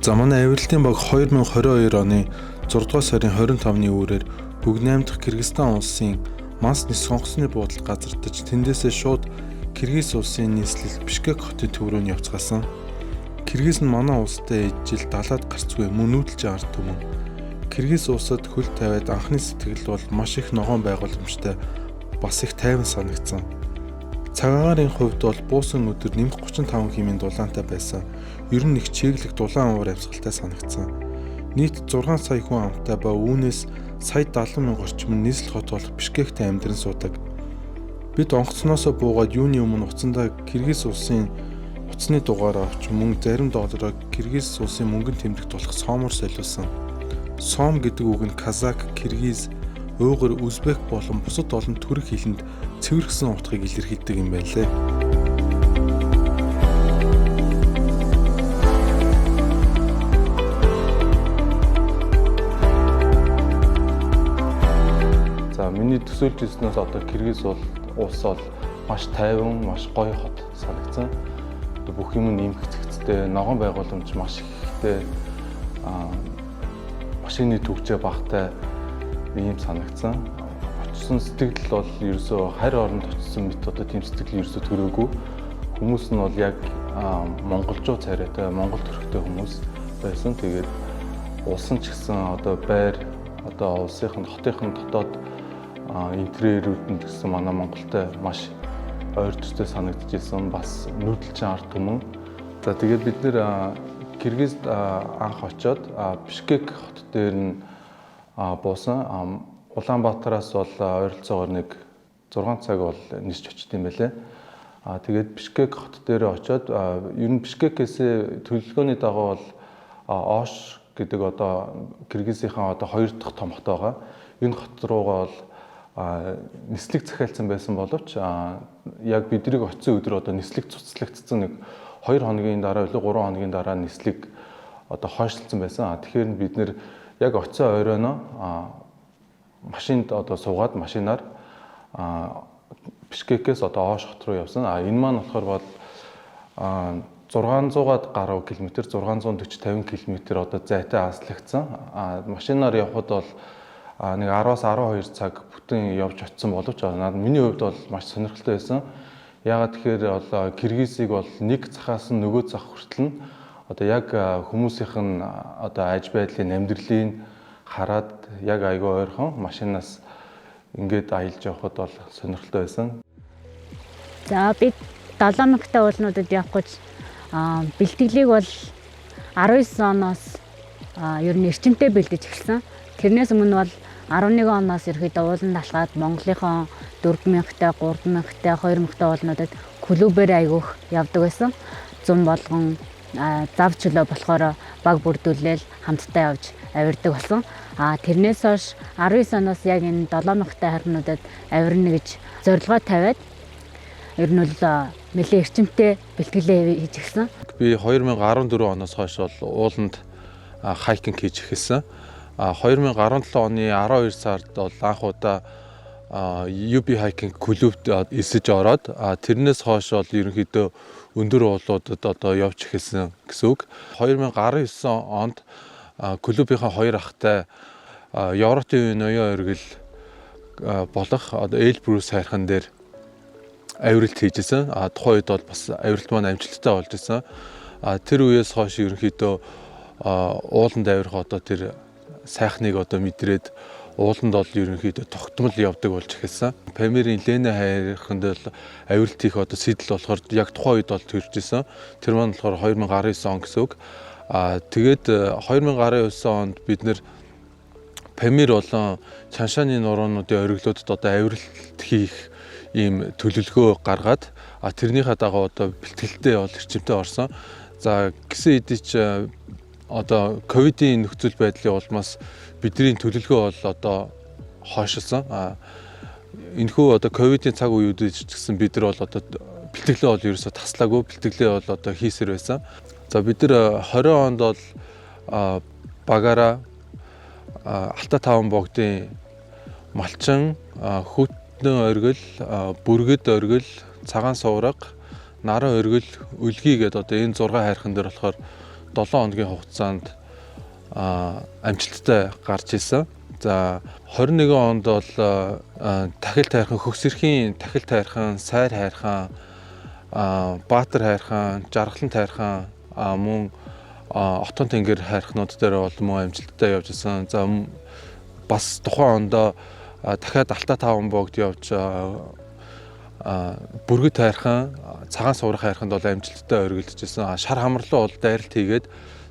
За манай авиралтын баг 2022 оны 6 дугаар сарын 25-ны үүрээр Бүгд-найм дахь Кыргызстан улсын Манс нис сонгоцны буудлыг газардаж тэндээсээ шууд Киргиз улсын нийслэл Бишкек хотын төв рүү явцгаасан. Киргиз нь манай улстай ижил далаад гарцгүй мөн нүүдэлж ард түмэн. Киргиз улсад хөл тавиад анхны сэтгэл бол маш их ногоон байгууламжтай бас их тайван санагдсан. Цагаагаарын хувьд бол буусан өдөр нэмэх 35 хэмээн дулаантай байсан. Ер нь их чиглэг дулаан уур амьсгалтай санагдсан. Нийт 6 сая хүн амтай ба үүнээс сая 70 мянга орчим нь нийслэл хот болох Бишкект амьдран суудаг. Бид онгоцноосоо буугаад юуны өмнө уцандаа Киргиз улсын уцны дугаараа авч мөн зарим долларыг Киргиз улсын мөнгөнд тэмдэгт болох сомоор солиулсан. Сом гэдэг үг нь казак, киргиз, уйгур, узбек болон бусад олон төрөх хэлэнд цэвэрхэн утгыг илэрхийлдэг юм байна лээ. За миний төсөөлж ирснээс одоо Киргиз улс бол маш тайван, маш гоё хот санагдсан. Бүх юм нь эмхэгцэгцтэй, ногоон байгууламж маш ихтэй, машины төвчөө багтай ийм санагдсан. Очсон сэтгэл бол ерөөсөө харь оронд очсон мэт одоо тийм сэтгэл ерөөсөө төрөөгүй. Хүмүүс нь бол яг монголчууд царайтай, монгол төрхтэй хүмүүс байсан. Тэгээд улсын ч гэсэн одоо байр, одоо улсынх нь хотынх нь дотоод интерьерүүд нь гэсэн манай Монголтой маш ойр төстэй санагдаж ирсэн. Бас нүүдэлчин ард түмэн. За тэгээд бид нэр Киргизд анх очоод Бишкек хот дээр нь буусан. Улаанбаатараас бол ойролцоогоор нэг 6 цаг бол нисч очт юм байлээ. Тэгээд Бишкек хот дээр очоод ер нь Бишкекээс төлөвлөгөөний дагуу бол Ош гэдэг одоо Киргизийнхаа одоо 2 дахь том хот байгаа. Энэ хот руугаа бол нислэг захиалсан байсан боловч яг биднийг очисон өдөр одоо нислэг цуцлагдсан нэг 2 хоногийн дараа или 3 хоногийн дараа нислэг одоо хойшлцсан байсан. Тэгэхээр бид нэр яг очисон оройноо машинд одоо суугаад машинаар Бишкекээс одоо Ош хот руу явсан. Энэ маань болохоор бол 600-аад гаруй километр, 640-50 км одоо зайтай аслагдсан. Машинаар явхад бол нэг 10-аас 12 цаг бүтэн явж очсон боловч миний хувьд бол маш сонирхолтой байсан. Яагаад тэгэхээр бол Киргизийг бол нэг захаас нь нөгөө зах хүртэл нь одоо яг хүмүүсийнх нь одоо аж байдлын амьдралын хараад яг айгүй ойрхон машинаас ингээд аялж явхад бол сонирхолтой байсан. За бид 7 мянгатай уулнуудад явах гэж бэлтгэлийг бол 19 оноос ер нь эрчимтэй бэлдэж эхэлсэн. Тэрнээс өмнө бол 11 оноос ерөөдөө ууланд алхаад Монголынхон 4000-тай, 3000-тай, 2000-тай уулнуудад клубээр аягүйх явдаг байсан. Зам болгон зав чөлөө болохоор баг бүрдүүлэл хамтдаа явж авирдаг болсон. Тэрнээс хойш 19 оноос яг энэ 7000-тай харнуудад авирна гэж зорилгоо тавиад ер нь л нэлээд эрчимтэй бэлтгэлээ хийж гисэн. Би 2014 оноос хойш бол ууланд хайкинг хийж эхэлсэн. 2017 оны 12 сард бол анх удаа UB хайкинг клубт эсэж ороод тэрнээс хойш бол ерөнхийдөө өндөр уулуудад одоо явж эхэлсэн гэсэн үг. 2019 онд клубийнхаа 2 ахтай Европын ноён оргил болох одоо Эльбрус хайрхан дээр авиралт хийжсэн. Тухайн үед бол бас авиралт маань амжилттай болж исэн. Тэр үеэс хойш ерөнхийдөө ууланд авирах одоо тэр сайхныг одоо мэдрээд ууланд бол ерөнхийдөө тогтмол явдаг болж эхэлсэн. Памирын Лена хайрханд бол авиралт хийх одоо сэтэл болохоор яг тухайн үед бол төрж исэн. Тэр маань болохоор 2019 он гэсэн үг. Тэгээд 2019 онд бид нэр Памир болон Чаншааны нуруунуудын ориглуудад одоо авиралт хийх ийм төлөвлөгөө гаргаад тэрнийхээ дагуу одоо бэлтгэлтэй бол эрчимтэй орсон. За гисэн хэдий ч одоо ковидын нөхцөл байдлын улмаас бидний төлөвлөгөө бол одоо хойшилсан. Энэхүү одоо ковидын цаг үеүдээ ч гэсэн бид нар бол одоо бэлтгэлээ бол ерөөсө таслаагүй, бэлтгэлээ бол одоо хийсээр байсан. За бид нар 20 онд бол багаараа Алтай таван богдын малчин, хүтнэн оргил, бүргэд оргил, цагаан сувраг, наран оргил, өлгий гэдэг одоо энэ 6 хайрхан дээр болохоор 7 хоногийн хугацаанд амжилттай гарч исэн. За 21 онд бол тахил тайрхан, хөгс эрхийн тахил тайрхан, сайр хайрхан, баатар хайрхан, жаргалан тайрхан, мөн отон тэнгэр хайрхнууд дээр бол мөн амжилттай явж исэн. За бас тухайн онд дахиад Алтай 5 богд явж бүргэд хайрхан, цагаан суурах хайрханд бол амжилттай өргөлдөж исэн. Шар хамрлуу бол дайралт хийгээд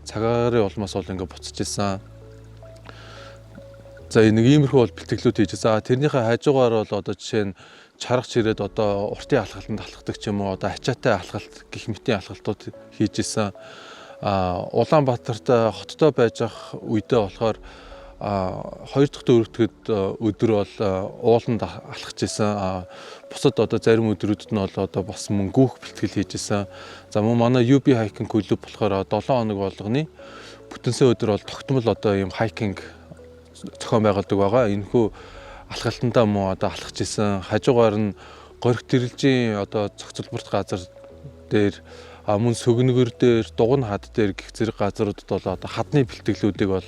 цагаарын улмаас бол ингээ буцаж исэн. За нэг иймэрхүү бол бэлтгэлүүд хийжсэн. Тэрнийхээ хажуугаар бол одоо жишээ нь чаргач ирээд одоо уртын алхалтанд алхдаг ч юм уу, одоо ачаатай алхалт, гих мэтийн алхалтууд хийжсэн. Улаанбаатарт хоттой байж ах үедээ болохоор 2 дахь дөрөвдөд өдөр бол ууланд алхаж исэн. Бусад одоо зарим өдрүүдэд нь бол одоо бас мөн гүүх бэлтгэл хийжсэн. За мөн манай UB хайкинг клуб болохоор 7 хоног болгоны бүтэнсэ өдөр бол тогтмол одоо ийм хайкинг зохион байгуулдаг байгаа. Энэхүү алхалтандаа мөн одоо алхаж исэн. Хажуугаар нь гориг тэрэлжийн одоо цогцлборт газар дээр мөн сүгнэгэр дээр, дуган хад дээр гих зэрэг газруудад бол одоо хадны бэлтгэлүүдийг бол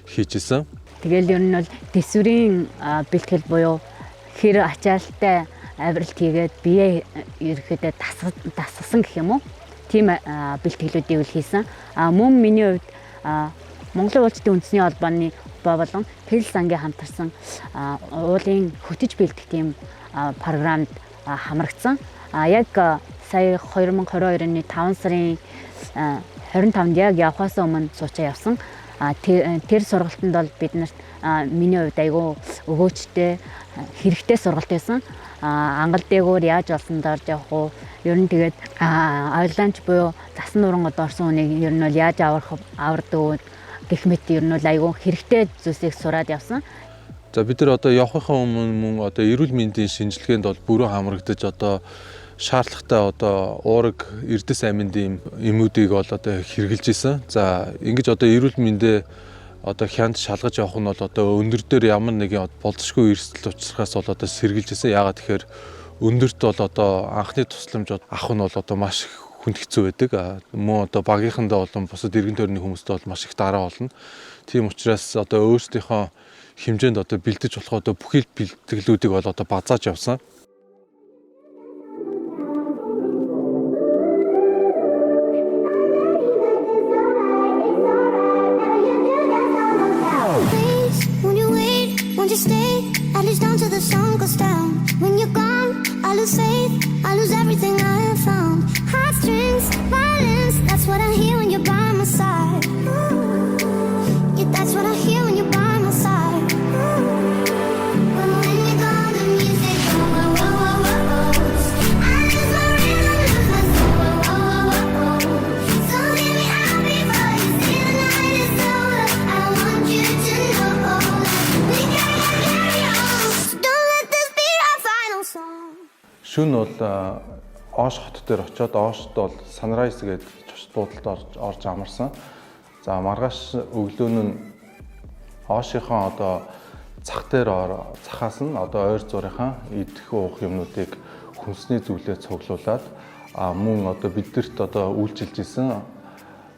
хийж исэн. Тэгэл ер нь бол дэсвэрийн бэлтгэл буюу хэр ачаалтай авиралт хийгээд бие ерөөхдөө дасгасан гэх юм уу? Тийм бэлтгэлүүдийг л хийсэн. Мөн миний хувьд Монголын уулзалтын үндэсний холбооны болон Пэл сангийн хамтарсан уулын хөтөж бэлдэх тийм програмд хамрагдсан. Яг сая 2022 оны 5 сарын 25-нд яг явхаас өмнө суучаа явсан. Тэр сургалтанд бол биднэрт миний хувьд айгүй өгөөчтэй хэрэгтэй сургалт байсан. Ангал дээгүүр яаж олсон дорж явах уу? Ер нь тэгээд ойлонч буюу засан нурангад орсон хүнийг ер нь бол яаж авардаг гэх мэт ер нь бол айгүй хэрэгтэй зүйлсийг сураад явсан. За бид нар одоо явахынхаа өмнө мөн одоо эрүүл мэндийн шинжилгээнд бол бүрэн хамрагдаж одоо шаардлагатай одоо уураг эрдэс аминдын эмүүдийг бол одоо хэрэгжилж исэн. За ингэж одоо эрүүл мэндээ одоо хянд шалгаж явах нь бол одоо өндөр дээр ямар нэгэн болцсохгүй эрсдэл учрахаас бол одоо сэргийлж исэн. Яагаад тэгэхээр өндөрт бол одоо анхны тусламж авах нь бол одоо маш хүнд хэцүү байдаг. Мөн одоо багийнхандаа болон бусад эргэн тойрны хүмүүстээ бол маш их дараа болно. Тийм учраас одоо өөрсдийнхөө хэмжээнд одоо бэлдэж болох одоо бүхэл бэлтгэлүүдийг бол одоо базааж явсан. Won't you stay? At least down till the sun goes down. When you're gone, I lose faith. I lose everything I have found. Heartstrings, violence. That's what I hear when you're by my side. Yeah, that's what I hear when you're by my side. But when you're gone, the music goes. Whoa, whoa, whoa, whoa. I lose my rhythm, lose my soul. Whoa, whoa, whoa, whoa. So hear me out before you see the night is over. I want you to know. Шүн бол Ош хот дээр очиод Ошд бол Sunrise гэдэг чочд буудалд орж амарсан. За маргааш өглөөн нь Ошийнхоо одоо цах дээр цахаас нь одоо ойр зурийнхаа идэх уух юмнуудыг хүнсний зүйлээр цуглуулад мөн одоо бидэрт одоо үйлчилж исэн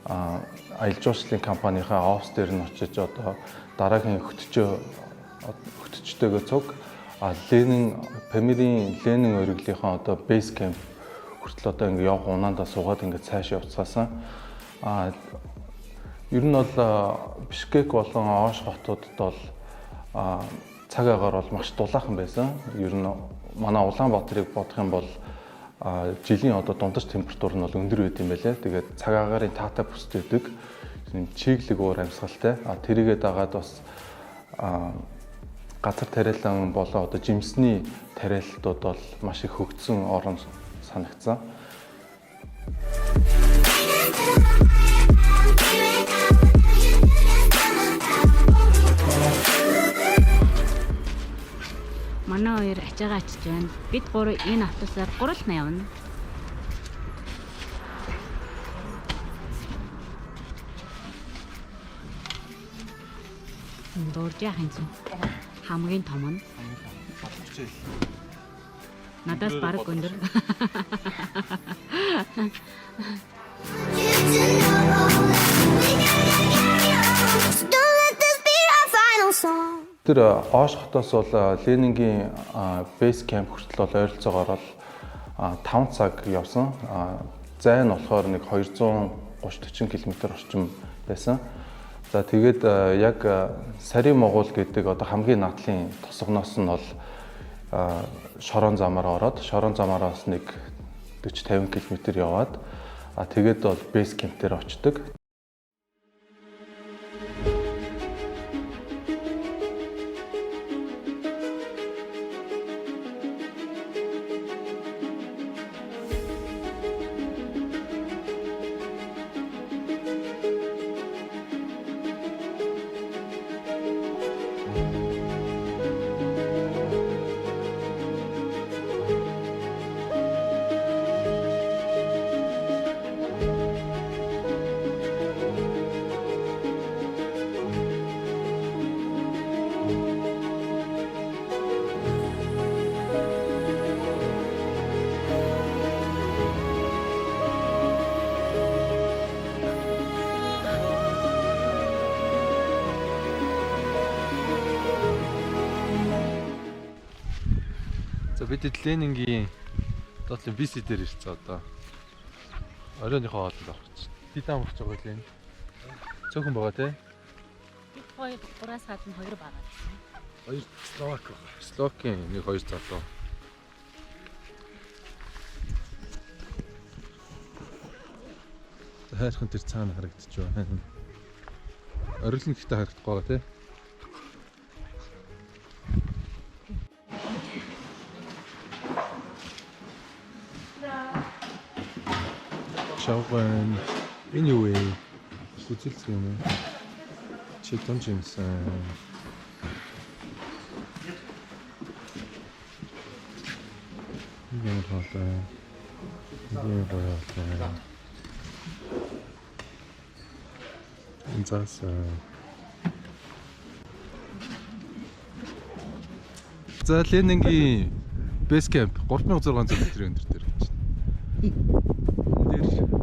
аялал жуулчлалын компанийнхаа офс дээр нь очиж одоо дараагийн хөтөчтэйгээ цуг Памирийн Ленин ориглынхаа одоо бейс кемп хүртэл одоо ингэ явах унаандаа суугаад ингэ цааш явцгаасан. Ер нь бол Бишкек болон Ош хотуудад бол цаг агаар бол маш дулаахан байсан. Ер нь манай Улаанбаатарыг бодох юм бол жилийн одоо дундаж температур нь бол өндөр байд юм байлаа. Тэгээд цаг агаарын таатай бүсдэгдэг чиглэг уур амьсгалтай. Тэрийгээ дагаад бас газар тариалан болоо одоо жимсний тариалтууд бол маш их хөгжсөн орон санагдсан. Манай хоёр ачаагаа ачиж байна. Бид гурав энэ автобусаар гурвална явна. Дурж яхин чинь хамгийн том нь надаас бараг өндөр. You to know. Тэр Ош хотоос бол Ленингийн бейс кемп хүртэл бол ойролцоогоор 5 цаг явсан. Зай нь болохоор нэг 230-40 км орчим байсан. За тэгээд яг Сарийн Могуул гэдэг одоо хамгийн надлын тосгоноос нь бол Шорон замаар ороод Шорон замаараас нэг 40-50 км яваад тэгээд бол бейс кемп дээр очдог. За бид Ленингийн доотлын BC дээр ирсэн одоо. Оройныхоо хоолнд авах чинь. Дидан авах байгаа Лен. Цөөхөн байгаа тий. Бид хоёр бураас гадна хоёр байгаа. Хоёр Словак байгаа. Словакийн нэг хоёр залуу. Хайрхан тэр цаана харагдчих байна. Орилн ихтэй харагдах байгаа тий. Шавган anyway гүцэлцэх юм уу? Чи томч юмсан. Ийм хоолой. Ийм хоолой. Инзаас За Ленингийн бейс кемп 3600 м өндөр дээр гэж. Дээр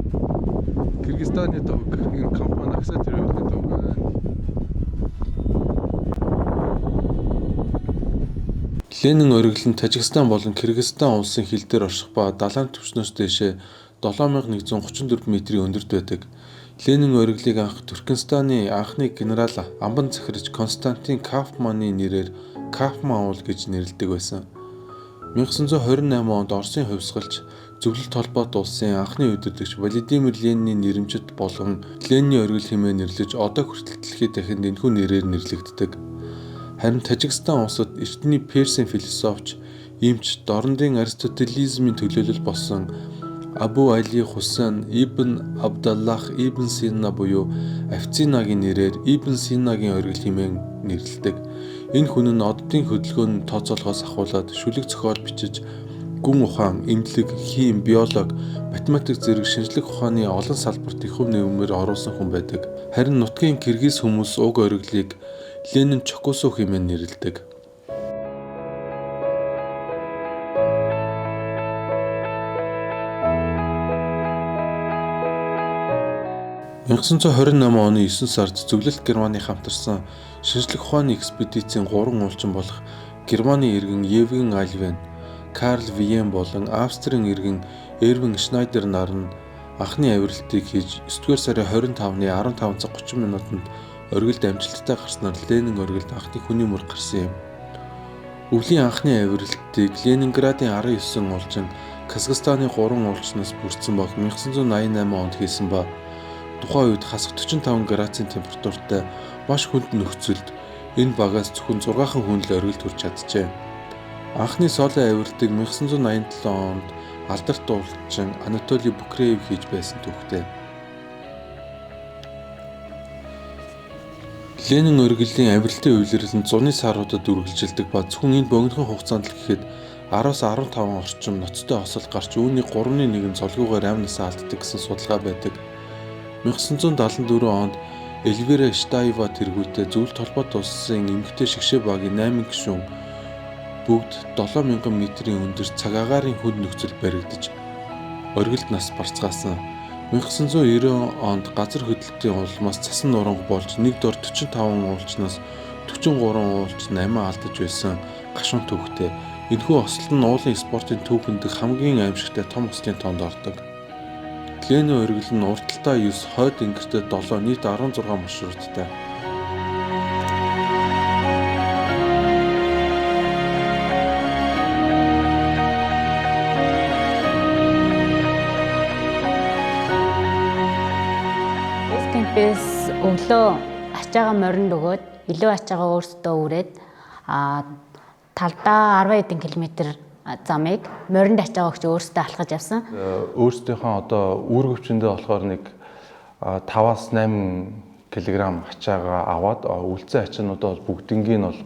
Кыргызстаны тог компани Аксат төрөлтэй тог байна. Ленин оргил нь Тажикстан болон Кыргызстан улсын хил дээр орших ба далайн түвшнөөс дээшээ 7134 м-ийн өндөрт байдаг. Ленин оргилыг анх Туркменстаны анхны генерал амбан захирагч Константин Кауфманы нэрээр Кауфман уул гэж нэрлэдэг байсан. 1928 онд Оросын хувьсгалч Зөвлөлт холбоот улсын анхны удирдагч Владимир Ленинийн нэрэмжит болгон Ленин оргил хэмээн нэрлэж одоо хүртэл дэлхийд дахинд энэхүү нэрээр нэрлэгддэг. Харин Тажикстан улсад эртний Персийн философч, эмч, дорндын аристотелизмын төлөөлөл болсон Абу Али Хусан Ибн Абдаллах Ибн Сина буюу Авицинагийн нэрээр Ибн Синагийн оргил хэмээн нэрлэдэг. Энэ хүн нь оддын хөдөлгөөнд тооцоолохоос ахуулаад шүлэг зохиол бичиж гүн ухаан, эмнэлэг, хим, биолог, математик зэрэг шинжлэх ухааны олон салбарт их хөв нэмээр оруулсан хүн байдаг. Харин нутгийн киргиз хүмүүс уг оргилыг Ленин Чокосов хэмээн нэрлэдэг. 1928 оны 9 сард Зөвлөлт Германы хамтарсан шинжлэх ухааны экспедицийн 3 уулчин болох Германы иргэн Евген Альвен, Карл Виен болон Австрийн иргэн Эрвин Шнайдер нар нь анхны авиралтыг хийж 9-р сарын 25-ны 15 цаг 30 минутанд оргилд амжилттай гарснаар Ленин оргилд анхны хүний мөр гарсан юм. Өвлийн анхны авиралтыг Ленинградын 19 уулчин Казахстаны 3 уулчнаас бүрдсэн баг 1988 онд хийсэн ба тухайн үед хасах 45 градусын температуртай маш хүнд нөхцөлд энэ багаас зөвхөн 6хан хүн л оргилд хүрч чаджээ. Анхны соло авиралтыг 1987 онд алдарт уулчин Анатолий Букреев хийж байсан түүхтэй. Ленин оргилийн авиралтын үйлрэл нь зуны саруудад үргэлжилдэг ба зөвхөн энэ богинохон хугацаанд л гэхэд 10-аас 15 орчим ноцтой осол гарч үүний 3/1 цолгиогоор амнасаа алддаг гэсэн судалгаа байдаг. 1974 онд Эльвира Штаева тэргүүтээ Зөвлөлт холбоот улсын эмэгтэй шигшээ багийн 8 гишүүн бүгд 7000 м-ийн өндөр цаг агаарын хүнд нөхцөл баригдаж оргилд нас барцгаасан. 1990 онд газар хөдлөлтийн улмаас цасан нуранг болж нэг дор 45 уулчнаас 43 уулч 8 алдаж байсан гашуун төвхтэй. Энэхүү ослол нь уулын спортын төвхөнд хамгийн аимшигтай том ослын тоонд ордог. Гленн оргил нь урталтаа 9, хойд ингэртээ 7, нийт 16 маршруттай. Бэс өглөө ачаага моринд өгөөд илүү ачаагаа өөрсдөө үрээд талдаа 10 хэдэн километр замыг моринд ачаагаа өгч өөрсдөө алхаж явсан. Өөрсдийнхөө одоо үүрэг өвчнөдөө болохоор нэг 5-8 кг ачаагаа аваад үлцэн ачаануудаа бол бүгднийг нь бол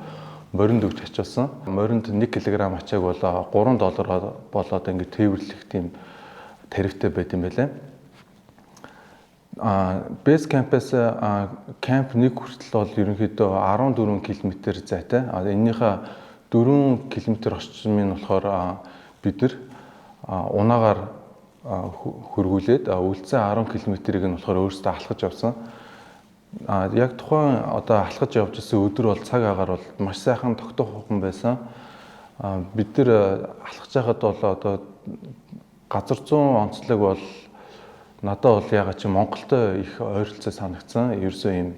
моринд өгч ачаасан. Моринд 1 кг ачааг бол $3 болоод ингээд тээвэрлэх тийм тарифтай байт юм байлаа. Бэс кампээс камп нэг хүртэл бол ерөнхийдөө 14 км зайтай. Эннийхээ 4 км орчмын болохоор бид нар унаагаар хөргүүлээд үлцэн 10 км-ийг нь болохоор өөрсдөө алхаж явсан. Яг тухайн одоо алхаж явж исэн өдөр бол цаг агаар бол маш сайхан тогтоохон байсан. Бид нар алхаж байхад бол одоо газар зүүн онцлог бол надад бол ягаад чи Монголтой их ойролцоо санагдсан. Ерөөсөө юм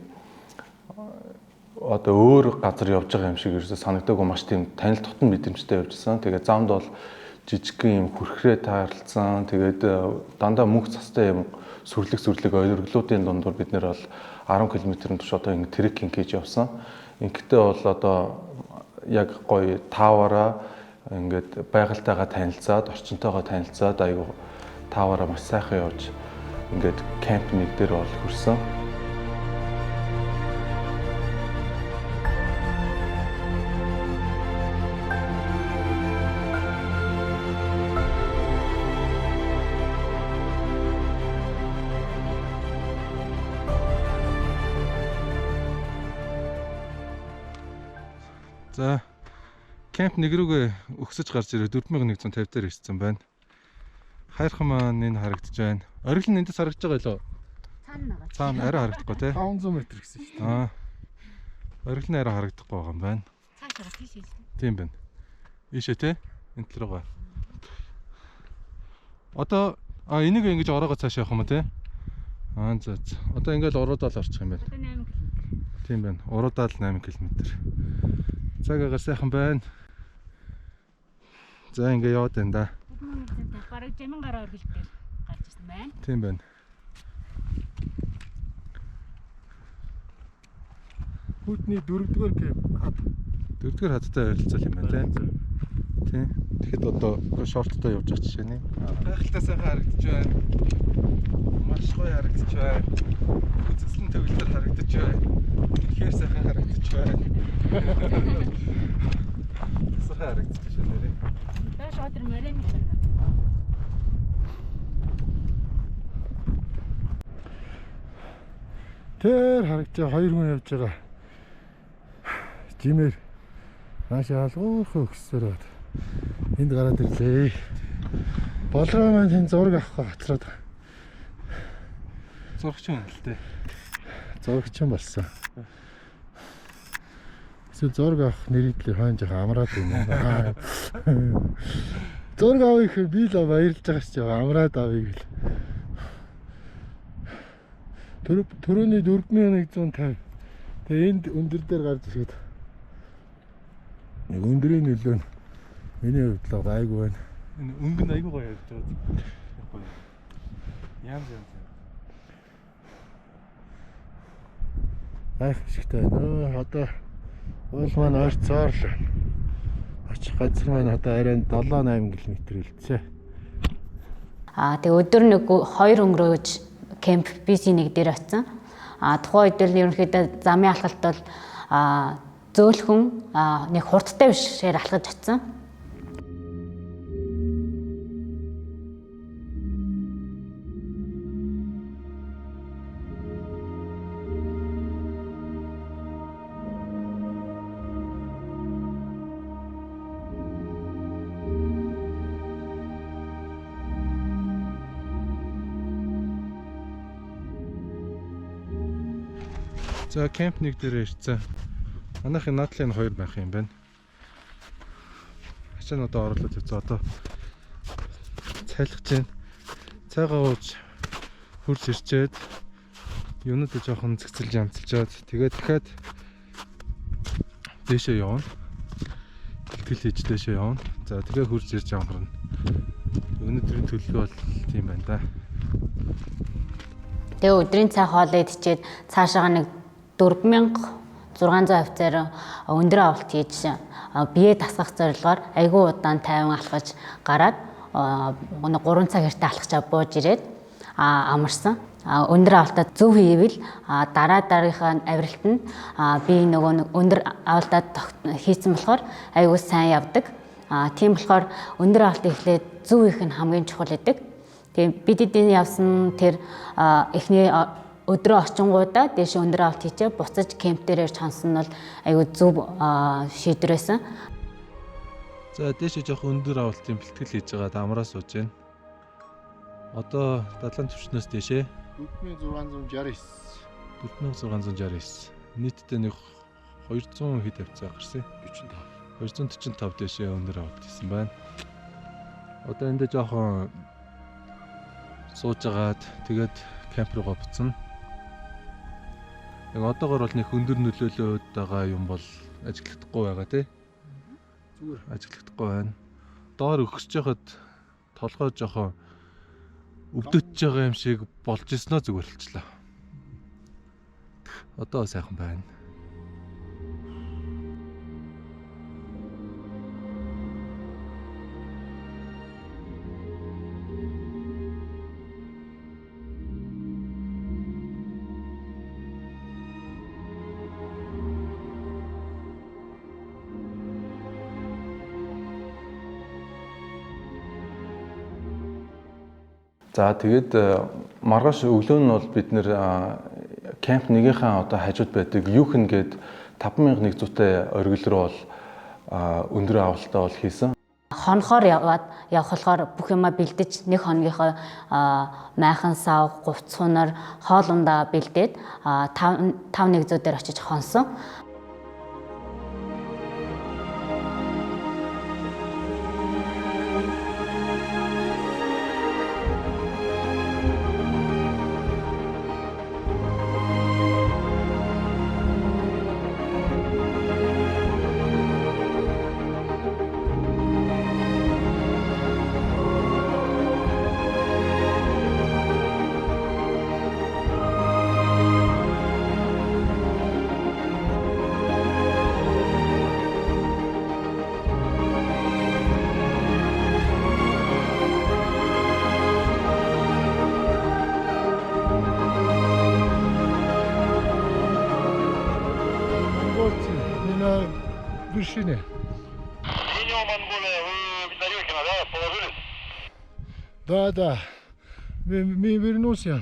одоо өөр газар явж байгаа юм шиг ерөөсөө санагдаагүй, маш тийм танил тутан мэдрэмжтэй явжсан. Тэгээд замд бол жижигхэн юм хүрхрээ таарлцсан. Тэгээд дандаа мөнх цастай юм сүрлэг ойрглуудын дундуур бид нэр бол 10 км-ийн турш одоо ингэ трекинг хийж явсан. Ингэхдээ бол одоо яг гоё тааваараа ингээд байгальтайгаа танилцаад, орчинтойгоо танилцаад аюу тааваараа маш сайхан явж ингээд камп нэг дээр бол хүрсэн. За камп нэг рүүгээ өгсөж гарч ирээ 4150 дээр ирсэн байна. Хайрхан маань энэ харагдаж байна. Оргил нь эндээс харагдаж байгаа юу? Цаана арай харагдахгүй тий. 500 м гэсэн шүү дээ. Оргил нь арай харагдахгүй байгаа юм байна. Цаашаа тийш ээ. Тийм байна. Ийшээ тий. Энэ талруугаа. Одоо энийг ингэж ороогоо цааш явах юм уу тий? За. Одоо ингээл уруудаал орчих юм байна. Одоо 8 км. Тийм байна. Уруудаал 8 км. Цаг агаар сайхан байна. За ингээ яваад байна да. Бараг 60 гаруй оргил дээр гарч ирсэн байна. Тийм байна. Хүүтний 4-р камп хад. 4-р хадтай ойролцоо юм байна тий. Тэгэхэд одоо шорттой явж байгаа жишээ нэ. Гайхалтай сайхан харагдаж байна. Маш гоё харагдаж байна. Үзэсгэлэн төвлөр харагдаж байна. Үнэхээр сайхан харагдаж байна. Сайхан харагдаж байна нэрээ. Доош өдөр мөрөнд Тэр харагдаж 2 хүн явж байгаа. Жимээр наашаа алгуурхаа өгсөөр бод. Энд гараад ирлээ. Болгоо маань энэ зураг авах хацраад. Зурагч юм л дээ. Зурагч юм болсон. Эсвэл зураг авах нэрийдлээ хойно жоо амраад байна. Зураг авах би л баярлж байгаа ч жоо амраад авъя гэл. Төрөний 4150. Тэгээ энд өндөр дээр гарч ирэхэд нэг өндрийн нөлөө нь миний хувьд л гайгүй байна. Энэ өнгө айгүй гоё явж байгаа. Янз. Гайхшигтай байна. Одоо уул маань ойрцоор л очих газар маань одоо арай 7-8 км хэлцээ. Тэгээ өдөр нэг 2 өнгөрөөж камп BC1 дээр очсон. Тухайн үед л ерөнхийдөө замын алхалт бол зөөлхөн нэг хурдтай бишээр алхаж очсон. За камп нэг дээр ирсэн. Манайхын наадлын 2 байх юм байна. Ачаан одоо орлоод явцгаа одоо цайлгаж байна. Цайгаа ууж хурц ирчээд юунуудаа жоохон зэгцэлж амцалжаад тэгээд дахиад дээшээ явна. Бэлтгэл хийж дээшээ явна. За тэгээд хурц ирж амгарна. Өнөөдрийн төлөвлөгөө бол тийм байна да. Тэгээ өдрийн цай хоолоо идчихэд цаашаа нэг 4600 офицер өндөр авалт хийж бие тасгах зорилгоор айгүй удаан тайван алхаж гараад 3 цаг хэртэ алхачаа бууж ирээд амарсан. Өндөр авалтад зөв хийвэл дараагийнхаа авиралтанд би нөгөө өндөр авалтад хийсэн болохоор айгүй сайн явдаг. Тийм болохоор өндөр авалт эхлээд зөв их нь хамгийн чухал гэдэг. Тэгээ бид эдийн явсан тэр эхний өдрөө очингуудаа дээш өндөр авалт хийчээ буцаж кемп дээр ирж хонсон нь бол айгүй зөв шийдвэр байсан. За дээшээ жоох өндөр авалтын бэлтгэл хийж байгаа дамраа сууж байна. Одоо далайн түвшнээс дээшээ 4669. 4669. Нийтдээ нэг 200 хэд авцаа гарсан. 245 дээшээ өндөр авалт хийсэн байна. Одоо эндээ жоохон суужгаад тэгээд кемп руугаа буцна. Яг одоогор бол нэг өндөр нөлөөлөд байгаа юм бол ажиглагдахгүй байгаа тий. Зүгээр ажиглагдахгүй байна. Доор өгсөж яхад толгой жоохон өвдөж байгаа юм шиг болж ирснөө зүгээр болчлаа. Одоо сайхан байна. За тэгээд маргааш өглөө нь бол бид нэр кемп нэгийнхаа одоо хажууд байдаг юухэн гээд 5100-тай оргил руу бол өндөр авалтаа бол хийсэн. Хонхоор явах болохоор бүх юма бэлдэж нэг хоногийнхоо майхан сав, говц хунаар хоолундаа бэлдээд 5100 дээр очиж хонсон. Вершине. Линию Монголия вы видаете, да, положились? Да. Мы вернулся.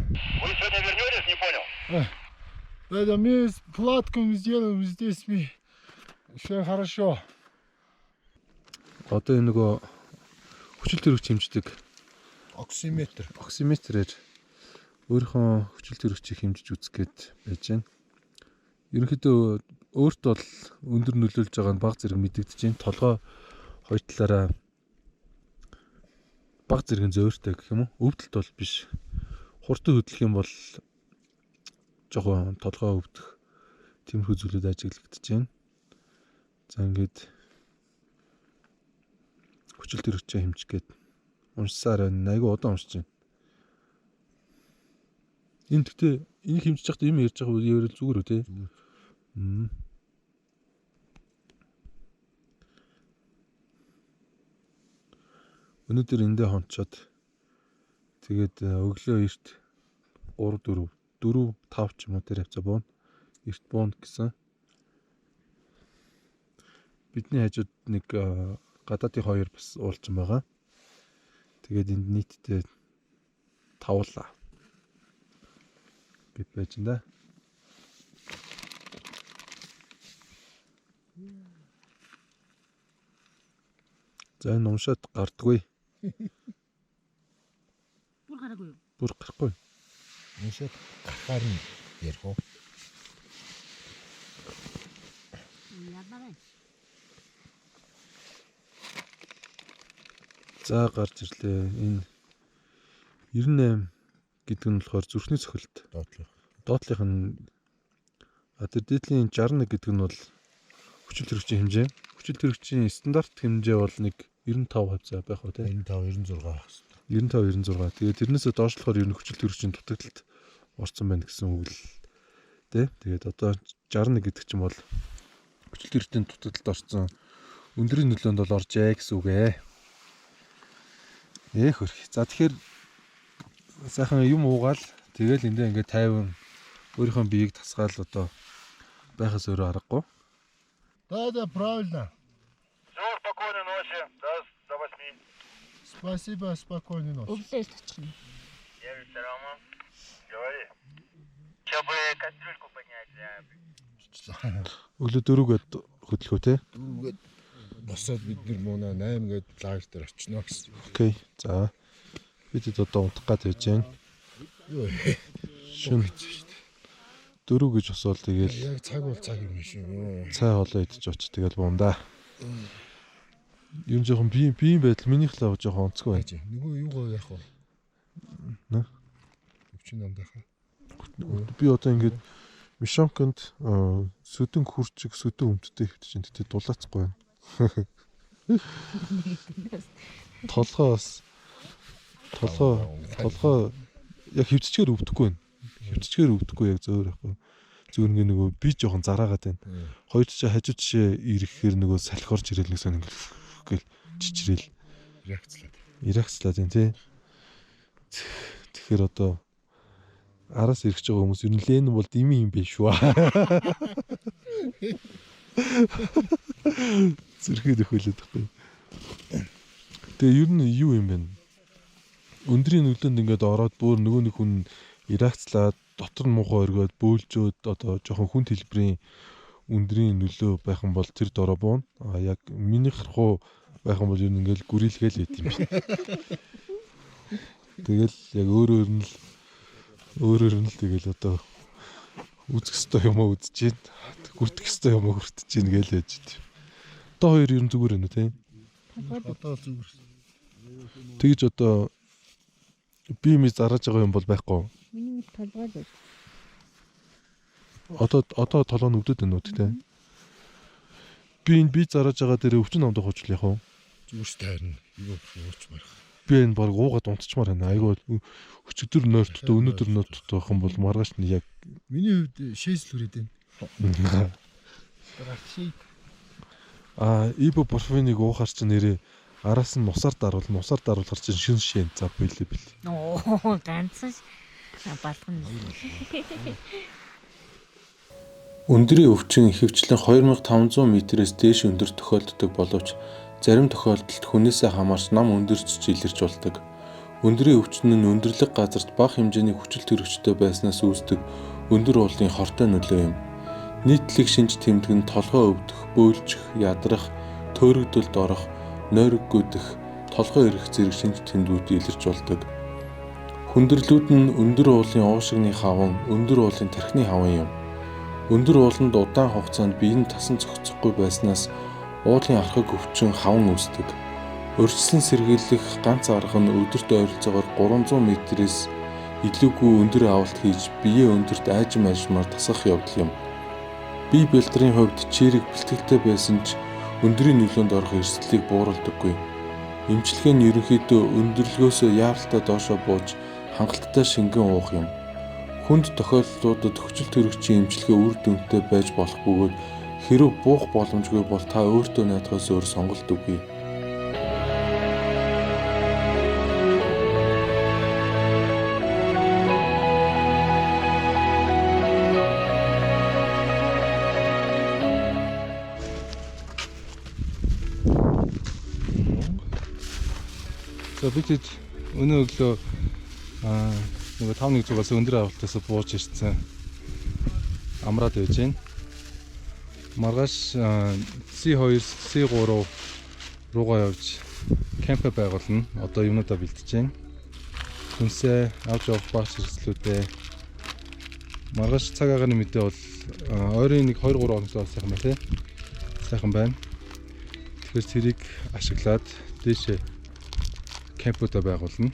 Вы сегодня вернетесь, не понял? Да, мы с платком сделаем здесь, все хорошо. Одоо энэ нөгөө хүчил төрөгч хэмждэг оксиметрээр өөрийнхөө хүчил төрөгчийг хэмжиж үзэх гээд байж байна. Ерөнхийдөө өөрт бол өндөр нөлөөлж байгаа нь баг зэрэг мэдэгдэж байна. Толгой хоёр талаараа баг зэрэг зөөртэй гэх юм уу? Өвдөлт бол биш. Хурдан хөдлөх юм бол жоохон толгой өвдөх тиймэрхүү зүйлүүд ажиглагдаж байна. За ингээд хүчил төрөгчөө хэмжих гээд уншсаар байна. Айгу удаан уншиж байна. Энэ гэхдээ энийг хэмжиж байхдаа юм ярьж байгаа үеэр зүгээр үү те? Өнөөдөр эндээ хончоод тэгээд өглөө эрт 3 4 5 ч юм уу тэр хавцаа бууна. Эрт бууна гэсэн. Бидний хажууд нэг гадаадын 2 бас уулчин байгаа. Тэгээд энд нийтдээ 5 гэт байж энэ. За энэ уншаад гардаггүй. Бүр гараагүй юу? Бүр гарахгүй. Уншаад гарахаар нь ярих уу? За гарч ирлээ. Энэ 98 гэдэг нь болохоор зүрхний цохилт. Доотлих нь тэр дээдлийн 61 гэдэг нь бол хүчил төрөгчийн хэмжээ. Хүчил төрөгчийн стандарт хэмжээ бол нэг 95% байх уу тийм. 95 96. Тэгээд тэрнээсээ доош болохоор ер нь хүчил төрөгчийн дутагдлалт орсон байна гэсэн үг л тий. Тэгээд одоо 61 гэдэг чинь бол хүчил төрөгчийн дутагдлалт орсон. Өндрийн нөлөөнд бол оржээ гэсэн үг ээ. Хөрх. За тэгэхээр сайхан юм уугаал тэгэл эндээ ингээд 50 өөрийнхөө биеийг тасгаал одоо байхаас өөрөө аргагүй. Да, правильно. Все, спокойной ночи. До 8. Спасибо, спокойной ночи. Өглөө тачихна. Я ведь Роман. Говори. Чтобы кастрюльку поднять для... Өглөө 4-гээд хөдлөхөө те. Босоод бид нэр муунаа 8 гээд лагер дээр очино гэсэн. Окей. За. Бид одоо унтах гад байж байна. Шүн 4 гэж босвол тэгэл Яг цаг бол цаг юм шүү. цай хоолоо идэж оч тэгэл бундаа. Ер нь жоохон биеийн байдал минийх л жоохон онцгой байж. Нөгөө юугаа яах вэ? Нэ? Өвчин намдахаа. Би одоо ингээд мишонконд сүдэн хүрчиг сүдэн өмдтэй хэвчэж байна. Тэгтээ дулаацгүй байна. Толгоо яг хөвччгээр өвдөхгүй байна. Хөвччгээр өвдөхгүй яг зөөр байхгүй. Зүгээр нөгөө би жоохон зараагаад байна. Хоёр ч хажуу жишээ ирэхээр нөгөө салхиорж ирэл нэгсэн ингээл чичрэл реакцлаад байна тий. Тэгэхээр одоо араас ирэх байгаа хүмүүс ер нь лен бол дими юм биш шүү. Зэрэгэд өхөлөд байхгүй. Тэгээ ер нь юу юм бэ? Өндрийн нөлөөнд ингээд ороод бүр нөгөө нэг хүн реакцлаад дотор нь муухай өргөөд бөөлжөөд одоо жоохон хүн хэлбэрийн өндрийн нөлөө байх юм бол тэр дороо буун. Яг минийх руу байх юм бол ер нь ингээд гүрэлгээл байт юм байна. Тэгэл яг өөрөөр нь л тэгэл одоо үзэх ёстой юм уу үзэж гин. Хүртэх ёстой юм уу хүртэж гин гээл байж дээ. Одоо хоёр ер нь зүгээр байна тийм. Одоо зүгээр. Тэгж одоо би ми зарж байгаа юм бол байхгүй. Миний мэд толгой л. Одоо толгой нь өвдөд байна уу тийм. Би зарж байгаа дээр өвчин намдах хуучл яах вэ? Зүгээр ш тайрна. Юу уучмаар. Би энэ баг уугаад унтчмаар байна. Айгүй өчигдөр нойрттой өнөөдөр нойрттой байх юм бол маргааш нь яг миний хувьд шээс л хүрээд байна. Ибупрофенийг уухаар чи нэрээ араас нь нусаар даруулахар чинь шин шин зав билээ. Оо ганцхан балган. Өндрийн өвчин ихэвчлэн 2500 м-ээс дээш өндөр тохиолддог боловч зарим тохиолдолд хүнээсээ хамаарч нам өндөрч илэрч болдог. Өндрийн өвчин нь өндөрлөг газарт бага хэмжээний хүчил төрөгчтэй байснаас үүсдэг өндөр уулын хортой нөлөө юм. Нийтлэг шинж тэмдэг нь толгой өвдөх, бөөлжих, ядрах, төөрөгдөлд орох, нойрог гүдэх, толгой ирэх зэрэг шинж тэмдгүүд илэрч болдог. Хүндрэлүүд нь өндөр уулын уушигны хаван, өндөр уулын тархины хаван юм. Өндөр ууланд удаан хугацаанд бие нь тасан зохицохгүй байснаас уулын архаг өвчин хаван үүсдэг. Урьдчилан сэргийлэх ганц арга нь өдөрт ойролцоогоор 300 м-ээс илүүгүй өндөр авалт хийж биеэ өндөрт айжмаар тасгах явдал юм. Бие бэлтрийн хувьд чирэг бэлтгэлтэй байсан ч өндрийн нөлөөнд орох эрсдлийг бууруулдаггүй. Эмчилгээ нь ерөнхийдөө өндөрлгөөсөө яаралтай доошоо бууж хангалттай шингэн уух юм. Хүнд тохиолдлуудад хүчил төрөгчийн эмчилгээ үр дүнтэй байж болох бөгөөд хэрэв буух боломжгүй бол та өөртөө найдахаас өөр сонголт үгүй. За бид өнөө өглөө нөгөө 5100-аас өндөр авалтаас бууж ирсэн. Амраад байж байна. Маргааш C2, C3 руугаа явж кемп байгуулна. Одоо юмудаа бэлтэж байна. Хүнсээ авч явах багц хэрэгслүүдээ. Маргааш цаг агааны мэдээ бол ойрын нэг 2-3 хоногт болсон юм байна тий. сайхан байна. Тэгэхээр цэрийг ашиглаад дээшээ кемпуудаа байгуулна.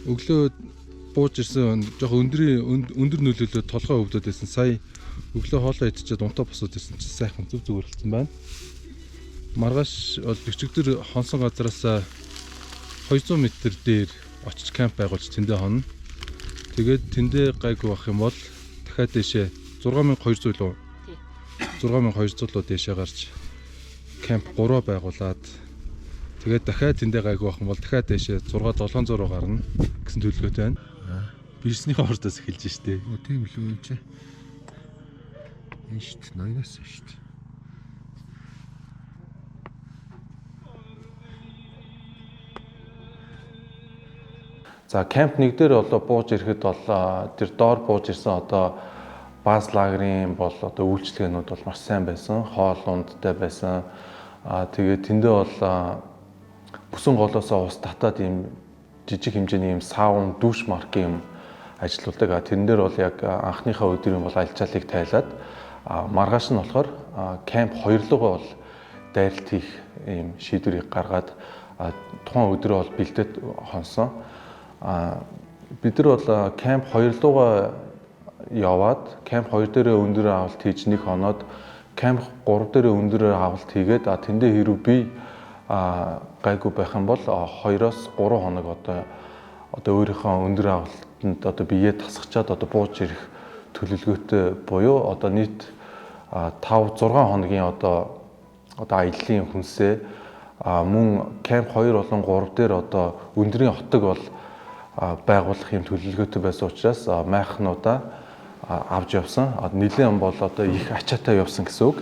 Өглөө бууж ирсэн жоохон өндөр нөлөөлөд толгой өвдөд байсан. Сая өглөө хоолоо идчихээд унтаа босоод ирсэн чинь сайхан зүгээр болсон байна. Маргааш бол өчигдөр хонсон газараас 200 м дээр очиж кемп байгуулж тэндээ хонно. Тэгээд тэндээ гайгүй бах юм бол дахиад дэшээ 6200 лөө 6200 лөө дэшээ гарч кемп 3 байгуулад тэгээд дахиад тэндээ гайгүй бах юм бол дахиад дэшээ 6700 руу гарна гэсэн төлөвлөгөөтэй байна. Бирснийхээ ордоос эхэлж штэ. Тийм л үү чи. Энэ шít ноёноос шít. За кемп 1 дээр бол бууж ирэхэд бол тэр доор бууж ирсэн одоо баз лагерийн бол одоо үйлчлэгээнүүд бол маш сайн байсан. Хоол ундтай байсан. Тэгээд тэндээ бол бүсэн голоосоо ус татаад ийм жижиг хэмжээний ийм саун дүүш маркийн юм ажилладаг. Тэрэн дээр бол яг анхныхаа өдрийн бол альчаалыг тайлаад маргааш нь болохоор кемп 2 лугаа бол дайралт хийх ийм шийдвэрийг гаргаад тухайн өдрөө бол бэлдээд хонсон. Бид нар бол кемп 2 лугаа яваад кемп 2 дээрээ өндөр авалт хийж нэг хоноод кемп 3 дээрээ өндөр авалт хийгээд тэндээ хэрв би гайгүй байх юм бол 2-оос 3 хоног одоо өөрийнхөө өндөр авалтанд одоо биеэ тасгачаад одоо бууж ирэх төлөвлөгөөтэй буюу одоо нийт 5-6 хоногийн одоо аяллаа хүнсээ мөн кемп 2 болон 3 дээр одоо өндрийн хотог бол байгуулах юм төлөвлөгөөтэй байсан учраас майхнуудаа авч явсан. Нэлээд бол одоо их ачаатай явсан гэсэн үг.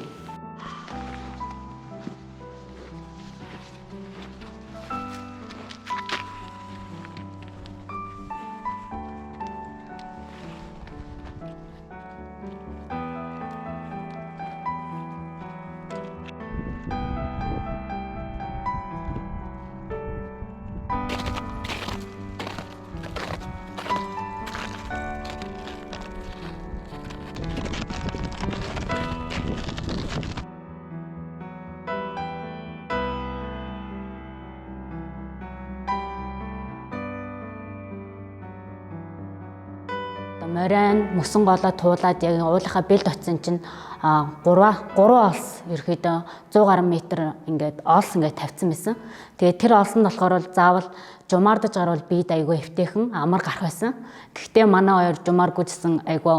Морин мөсөн голоо туулаад яг уулынхаа бэлд очсон чинь 3 олс ерөөдөө 100 гаруй метр ингээд олс ингээд тавьсан байсан. Тэгээд тэр олсон болохоор бол заавал жумаардаж гарвал бие айгүй эвтэйхэн амар гарах байсан. Гэхдээ манай хоёр жумаар гүйсэн айгүй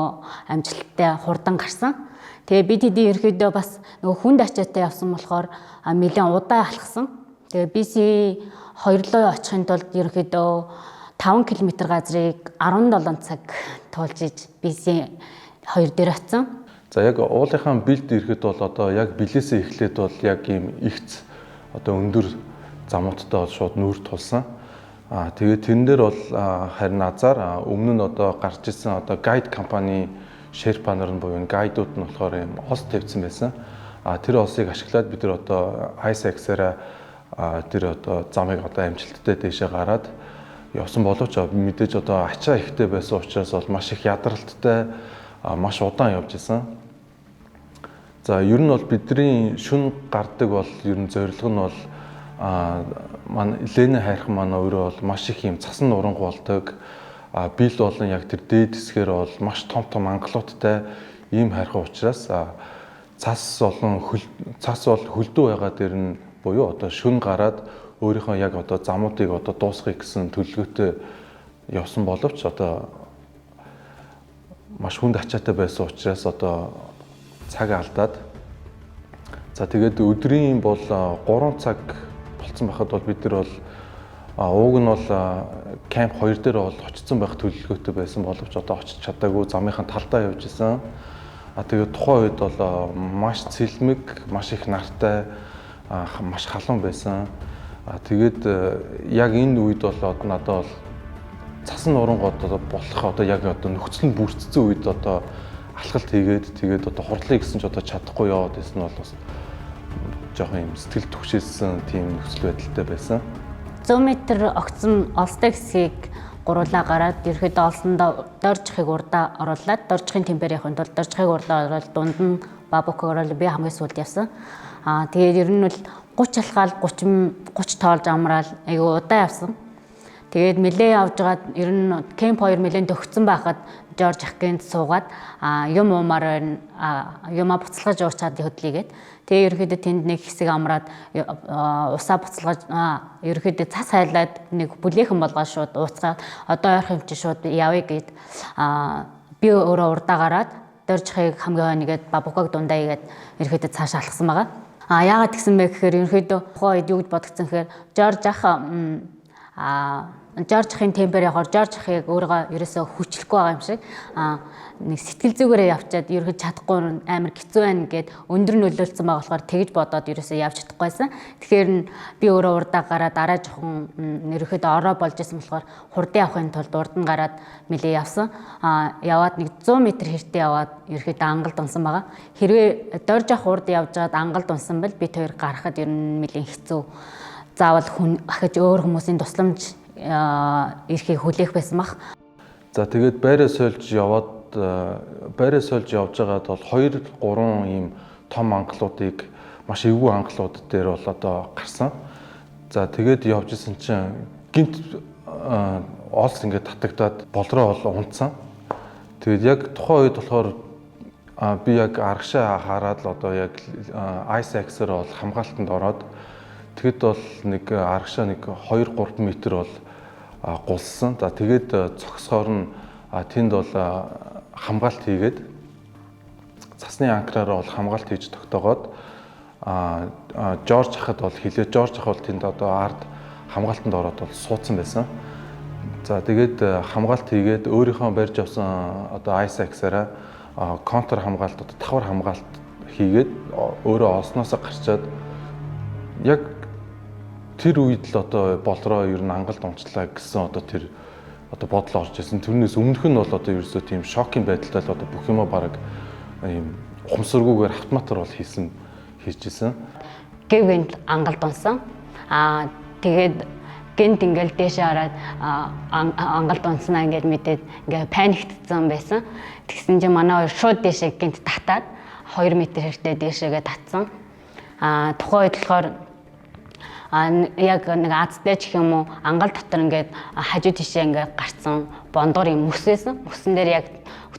амжилттай хурдан гарсан. Тэгээд бид хэдий ерөөдөө бас нөгөө хүнд ачаатай явсан болохоор нэлээд удаан алхсан. Тэгээд BC 2 руу очихын тулд ерөөдөө 5 км газрыг 17 цаг туулж иж BC 2 дээр очсон. За яг уулынхаа бэлд ирэхэд бол одоо яг билээсээ эхлээд бол яг ийм ихц одоо өндөр замуудтай бол шууд нүүр тулсан. Тэгээд тэрэн дээр бол харин азар өмнө нь одоо гарч ирсэн одоо гайд компани шерпа нар нь буюу гайдууд нь болохоор ийм ос тавьсан байсан. Тэр осыг ашиглаад бид нар одоо ISX-аараа тэр одоо замыг одоо амжилттай дэшээ гараад явсан боловч мэдээж одоо ачаа ихтэй байсан учраас бол маш их ядралттай маш удаан явж исэн. За ер нь бол бидний шүн гардаг бол ер нь зорилго нь бол манай Ленэ хайрхан манай өөрөө бол маш их юм цасан нурангу болдог. Бил болон яг тэр дээд хэсгээр бол маш том ангалууттай ийм хайрхан учраас цас бол хөлдөө байгаа дээр нь буюу одоо шүн гараад өөрийнхөө яг одоо замуудыг одоо дуусгахыг гэсэн төлөвлөгөөтэй явсан боловч одоо маш хүнд ачаатай байсан учраас одоо цаг алдаад за тэгээд өдрийн бол 3 цаг болцсон байхад бол бид нар бол ууг нь бол кемп 2 дээр бол очсон байх төлөвлөгөөтэй байсан боловч одоо очиж чадаагүй замынхаа талдаа явж исэн. Тэгээд тухайн үед бол маш цэлмэг, маш их нартай, маш халуун байсан. Тэгээд яг энэ үед бол надад бол цасан нурангууд одоо болох одоо яг одоо нөхцөл нь бүрдсэн үед одоо алхалт хийгээд тэгээд одоо хурдлыг гэсэн ч одоо чадахгүй яваад байсан нь бол бас жоохон юм сэтгэл түгшээсэн тийм нөхцөл байдалтай байсан. 100 м огцон олстой хэсгийг гуруулаа гараад ерөөхдөө олсондоо доржихыг урдаа оруулаад доржихын темперийн тулд доржихыг урдаа оруулаад дунд нь бабук оруулаад би хамгийн сүүлд явсан. Тэгээд ер нь бол 30 алхаал 30 тоолж амраал айгу удаа явсан. Тэгээд нэлээ явж байгаад ер нь кемп 2 нэлээд төгссөн байхад Жорж ахгүйнд суугаад юм уумаар юмаа буцалгаж уучаад хөдлийгээд тэгээ ерөөхдөө тэнд нэг хэсэг амраад усаа буцалгаж ерөөхдөө цас хайлаад нэг бүлээхэн болгоод шууд ууцгаад одоо ойрхон юм чи шууд явъя гэд би өөрөө урдаа гараад доржихыг хамгийн хойногээд бабукаг дундаа игээд ерөөхдөө цааш алхсан байгаа. Яагаад гэсэн бэ гэхээр ерөөхдөө хойд юу гэж бодгцэн гэхээр Жорж ах Жоржхийн темпээр явахаар Жорж ахыг өөрөө ерөөсөө хүчлэхгүй байгаа юм шиг нэг сэтгэл зүгээрээ явчаад ерөөд чадахгүй амар хэцүү байна гэд өндөр нөлөөлсөн байгаа болохоор тэгж бодоод ерөөсөө явж чадахгүйсэн. Тэгэхээр би өөрөө урдаа гараад дараа жоохон ерөөд ороо болж исэн болохоор хурдан явахын тулд урд нь гараад мэлээ явсан. Яваад нэг 100 м хэртээ яваад ерөөд ангалд унсан байгаа. Хэрвээ Жорж ах урд явж байгаад ангалд унсан бол бид хоёр гарахад ер нь мэлийн хэцүү. Заавал хүн ахиж өөр хүмүүсийн тусламж ирэхийг хүлээх байсан бах. За тэгээд байраа сольж яваад явж байгаад бол 2-3 ийм том ангалуудыг маш эвгүй ангалууд дээр бол одоо гарсан. За тэгээд явж исэн чинь гинт олс ингээд татагдаад болроо бол унтсан. Тэгээд яг тухайн үед болохоор би яг аргашаа хараад л одоо яг ice axe-аар бол хамгаалтанд ороод тэгэд бол нэг аргашаа нэг 2-3 м бол гулсан. За тэгээд цогсохоор нь тэнд бол хамгаалт хийгээд цасны анкраараа бол хамгаалт хийж тогтоогоод Жорж ахад бол хилээ. Жорж ах бол тэнд одоо ард хамгаалтанд ороод бол суудсан байсан. За тэгээд хамгаалт хийгээд өөрийнхөө барьж авсан одоо ice axe-аараа контр хамгаалт одоо давхар хамгаалт хийгээд өөрөө олсноосоо гарчаад яг тэр үед л одоо болроо ер нь ангалд унчлаа гэсэн одоо тэр одоо бодол орж ирсэн. Тэрнээс өмнөх нь бол одоо ерөөсөө тийм шокийн байдалтай л одоо бүх юм бараг ийм ухамсаргүйгээр автоматар бол хийж исэн. Гэвгэнт ангалд унсан. Тэгээд гэнт ингээл дээшээ хараад ангалд унснаа ингээд мэдээд ингээ паниктсан байсан. Тэгсэн чинь манай хоёр шууд дээшээ гэнт татаад 2 м хэртээ дээшээгээ татсан. Тухайн үед болохоор яг нэг азтай ч юм уу ангал дотор ингээд хажуу тишээ ингээд гарцсан бондор юм мөсөөсөн. Мөсөн дээр яг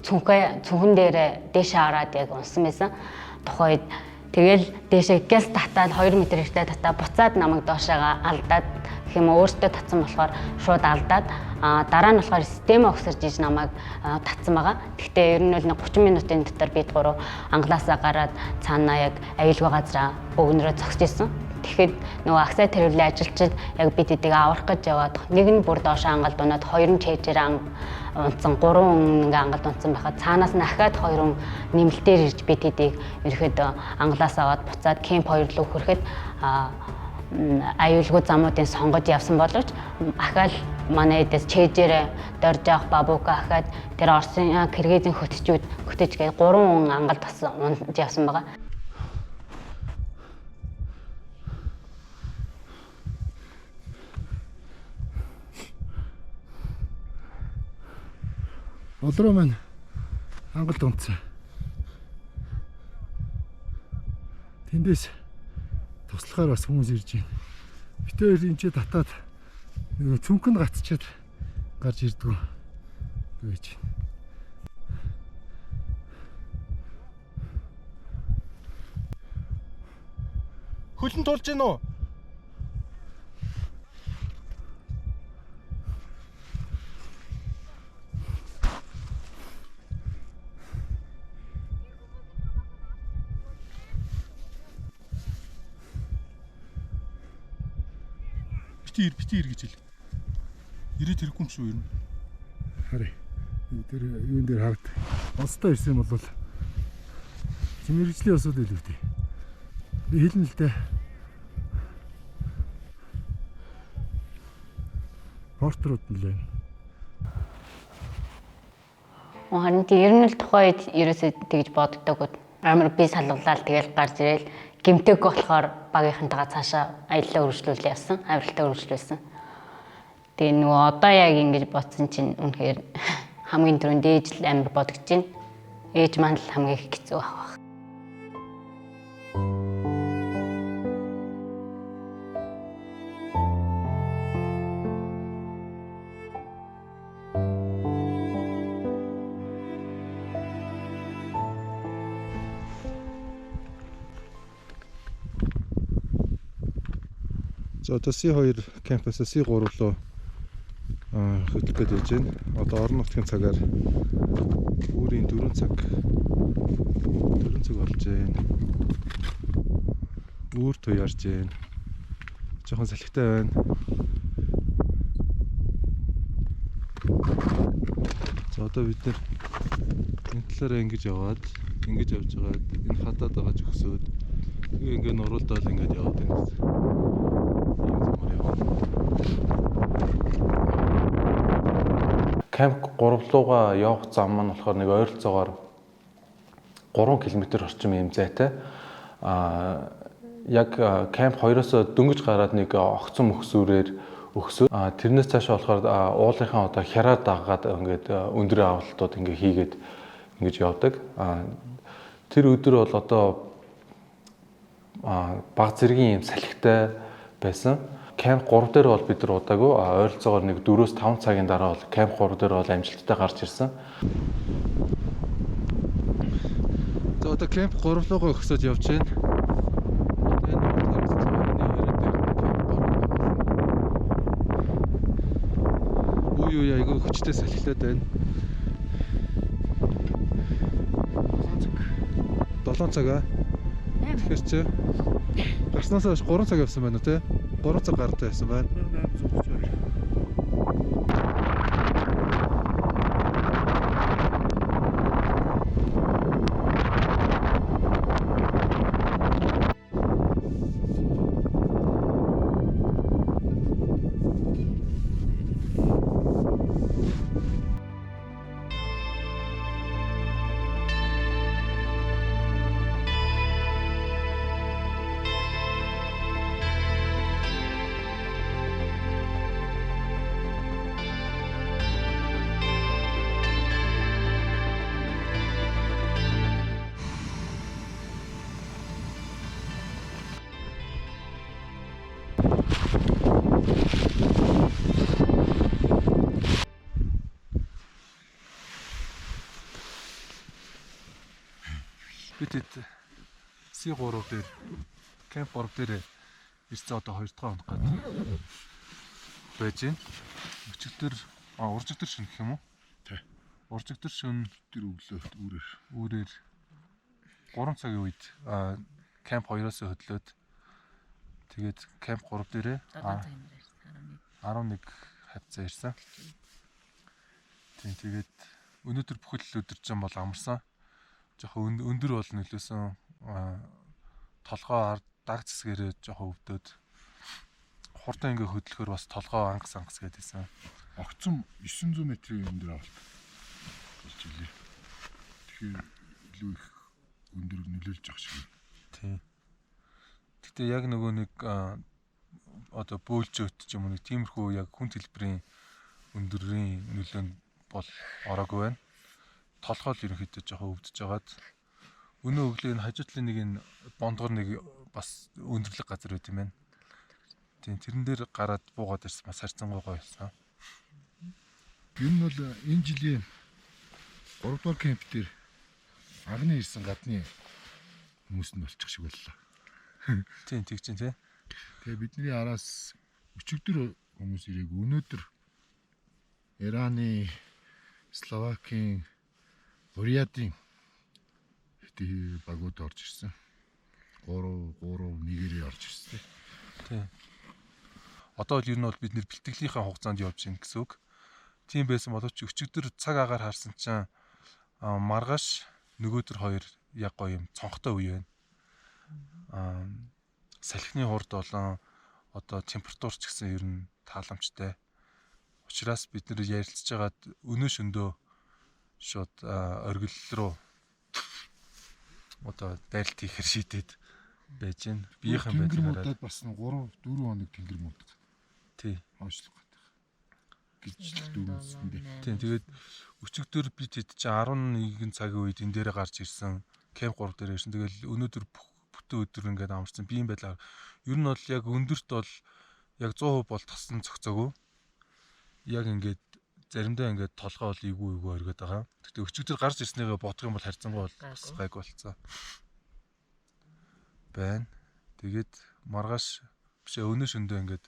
цүнхэн дээр дээшээ хараад яг унсан байсан. Тухайн үед тэгэл дээшээ гяс татаад 2 м хэртээ татаа буцаад намайг доошоогоо алдаад гэх юм өөртөө татсан болохоор шууд алдаад дараа нь болохоор систем өгсөрж иж намайг татсан байгаа. Гэхдээ ер нь бол 30 минутын дотор бид гурав ангалаасаа гараад цаанаа яг аюулгүй газараа бөгнөрөө зогсож исэн. Тэгэхэд нөгөө аксай тэрвэлийн ажилчид яг бид эдийг аврах гэж яваад нэг нь бүр доош ангалд унаад 2 нь чэйжээр унтсан 3 ингээ ангалд унтсан байхад цаанаас нь ахаад 2 нэмэлтээр ирж бид эдийг ерөөхдөө ангалаас аваад буцаад кемп 2 руу хүрэхэд аюулгүй замуудын сонгож явсан боловч ахаал манай эдээс чэйжээр дорж авах бабука ахаад тэр Оросын Киргизийн хөтчүүд гээд 3 ангалд бас унж явсан байгаа. Болроо маань ангалд унтсан. Тэндээс туслахаар бас хүмүүс ирж байна. Бид хоёр энэ ч татаад нэг цүнхэн гацчаад гарч ирдгүү гэж. Хөлн тулж гин үү? Битээр гэж хэл. Ирээд хэрэггүй юм шүү ер нь. Харъя. Тэр юун дээр харагд. Онцтой ирсэн бол чимэрэгжлийн осод илүү дээ. Би хэлнэ л дээ. Портрууд нь л байна. Харин ер нь л тухайд ерөөсөө тэгж боддог. Амар би салгалаа тэгэл гарч ирэл гимтэйг болохоор багийнхантайгаа цаашаа аяллаа өргөжлүүлээ явсан, авиралтаа өргөжлүүлсэн. Тэгээ нөгөө одоо яг ингэж бодсон чинь үнэхээр хамгийн түрүүнд ээж л амар бодож байна. Ээж маань л хамгийн их хэцүү авах. За одоо C2 кампус C3 руу хөдлөх гэж байна. Одоо орон нутгийн цагаар өөрийн 4 цаг болж байна. Үүр туяарж байна. Жохон салхитай байна. За одоо бид нэр энэ талаараа ингэж яваад ингэж явж байгаад энэ хадаад байгаа зөвхсөөд тэгээ ингээд нуруулдаад ингээд яваад байна. Камп 3 руугаа явах зам маань болохоор нэг ойролцоогоор 3 км орчим юм зайтай. Яг камп 2-оос дөнгөж гараад нэг огцон мөхсүүрээр өгсөө. Тэрнээс цаашаа болохоор уулынхаа одоо хяраа даггаад ингээд өндөр авалтууд ингээд хийгээд ингэж явдаг. Тэр өдөр бол одоо баг зэргийн юм салхитай байсан. Камп 3 дээр бол бид нар удаагүй ойролцоогоор нэг 4-5 цагийн дараа бол камп 3 дээр бол амжилттай гарч ирсэн. За одоо камп 3 руугаа өгсөд явж байна. Одоо энэ бол харагдаж байгаа нэг өрөө дээр камп 3 байгаа. Үй айгүй хүчтэй салхилаад байна. 7 цаг аа. Тэгэхээр чи гарснаас хойш 3 цаг явсан байна уу те? 3 цаг гартай байсан байна. 832. Бид C3 дээр камп 3 дээр ирсэн одоо 2 дахь хоног гад байж байна. Өчигдөр уржигдөр шөнө гэх юм уу? Тий. Уржигдөр шөнө тэр өглөө үүрээр 3 цагийн үед камп 2-оос хөдлөөд тэгээд камп 3 дээрээ 11 хавцаа ирсэн. Тэгээд өнөөдөр бүхэл өдөржин бол амарсан. Жохон өндөр бол нөлөөсөн толгоо даг зэсгээрээ жохон өвдөд хурдан ингээ хөдлөхөр бас толгоо ангас гэдээсэн. Огцом 900 метрийн өндөр авалт болж илээ. Тэгэхээр илүү их өндөр нөлөөлж байгаа шиг. Тийм. Гэтэ яг нөгөө нэг одоо бөөлжөт ч юм уу нэг тиймэрхүү яг хүн хэлбэрийн өндөрийн нөлөөнд бол ороогүй байна. Толгой л ерөнхийдөө жоохон өвдөж байгаад өнөө өглөө энэ хажуутлын нэг энэ бондгор нэг бас өндөрлөг газар байт юм байна. Тийм тэрэн дээр гараад буугаад ирсэн бас харьцангуй гоё байсан. Ер нь бол энэ жилийн 3 дугаар камп дээр агны ирсэн гадны хүмүүс нь болчих шиг боллоо. Тийм тэг чинь тий. Тэгээ бидний араас өчигдөр хүмүүс ирээгүй. Өнөөдөр Ираны, Словакийн, Бурятийн багууд орж ирсэн. 3-1-ээр орж ирсэн. Тийм. Одоо л ер нь бол бид нэр бэлтгэлийнхаа хугацаанд явж гин гэсэн үг. Тийм байсан боловч өчигдөр цаг агаар харсан чинь маргааш нөгөөдөр хоёр яг гоё юм цонхтой үе байна. Салхины хурд болон одоо температур ч гэсэн ер нь тааламжтай. Учираас бид нэр ярилцж байгаад өнөө шөндөө шууд оргил руу одоо дайлт хийхэр шийдээд байж гэн. Биеийнхэн байдлаараа бас 3-4 хоног тэнгэр муудаг. Тий. Хоошлох гэдэг. гэж дүгнсэн дээ. Тийм тэгээд өчигдөр би тэд чи 11 цагийн үед энэ дээрээ гарч ирсэн. Кемп 3 дээр ирсэн. Тэгэл өнөөдөр бүтэн өдөр ингээд амарсан. Би юм байлаа. Ер нь бол яг өндөрт бол яг 100% бол тассан цогцоогүй. Яг ингээд заримдаа ингээд толгой бол эйгүү оргиод байгаа. Тэгтээ өчигдөр гарч ирснээгээ бодох юм бол харьцангуй бол бас гайг болцсон. Байна. Тэгээд маргааш биш өнөө шөндөө ингээд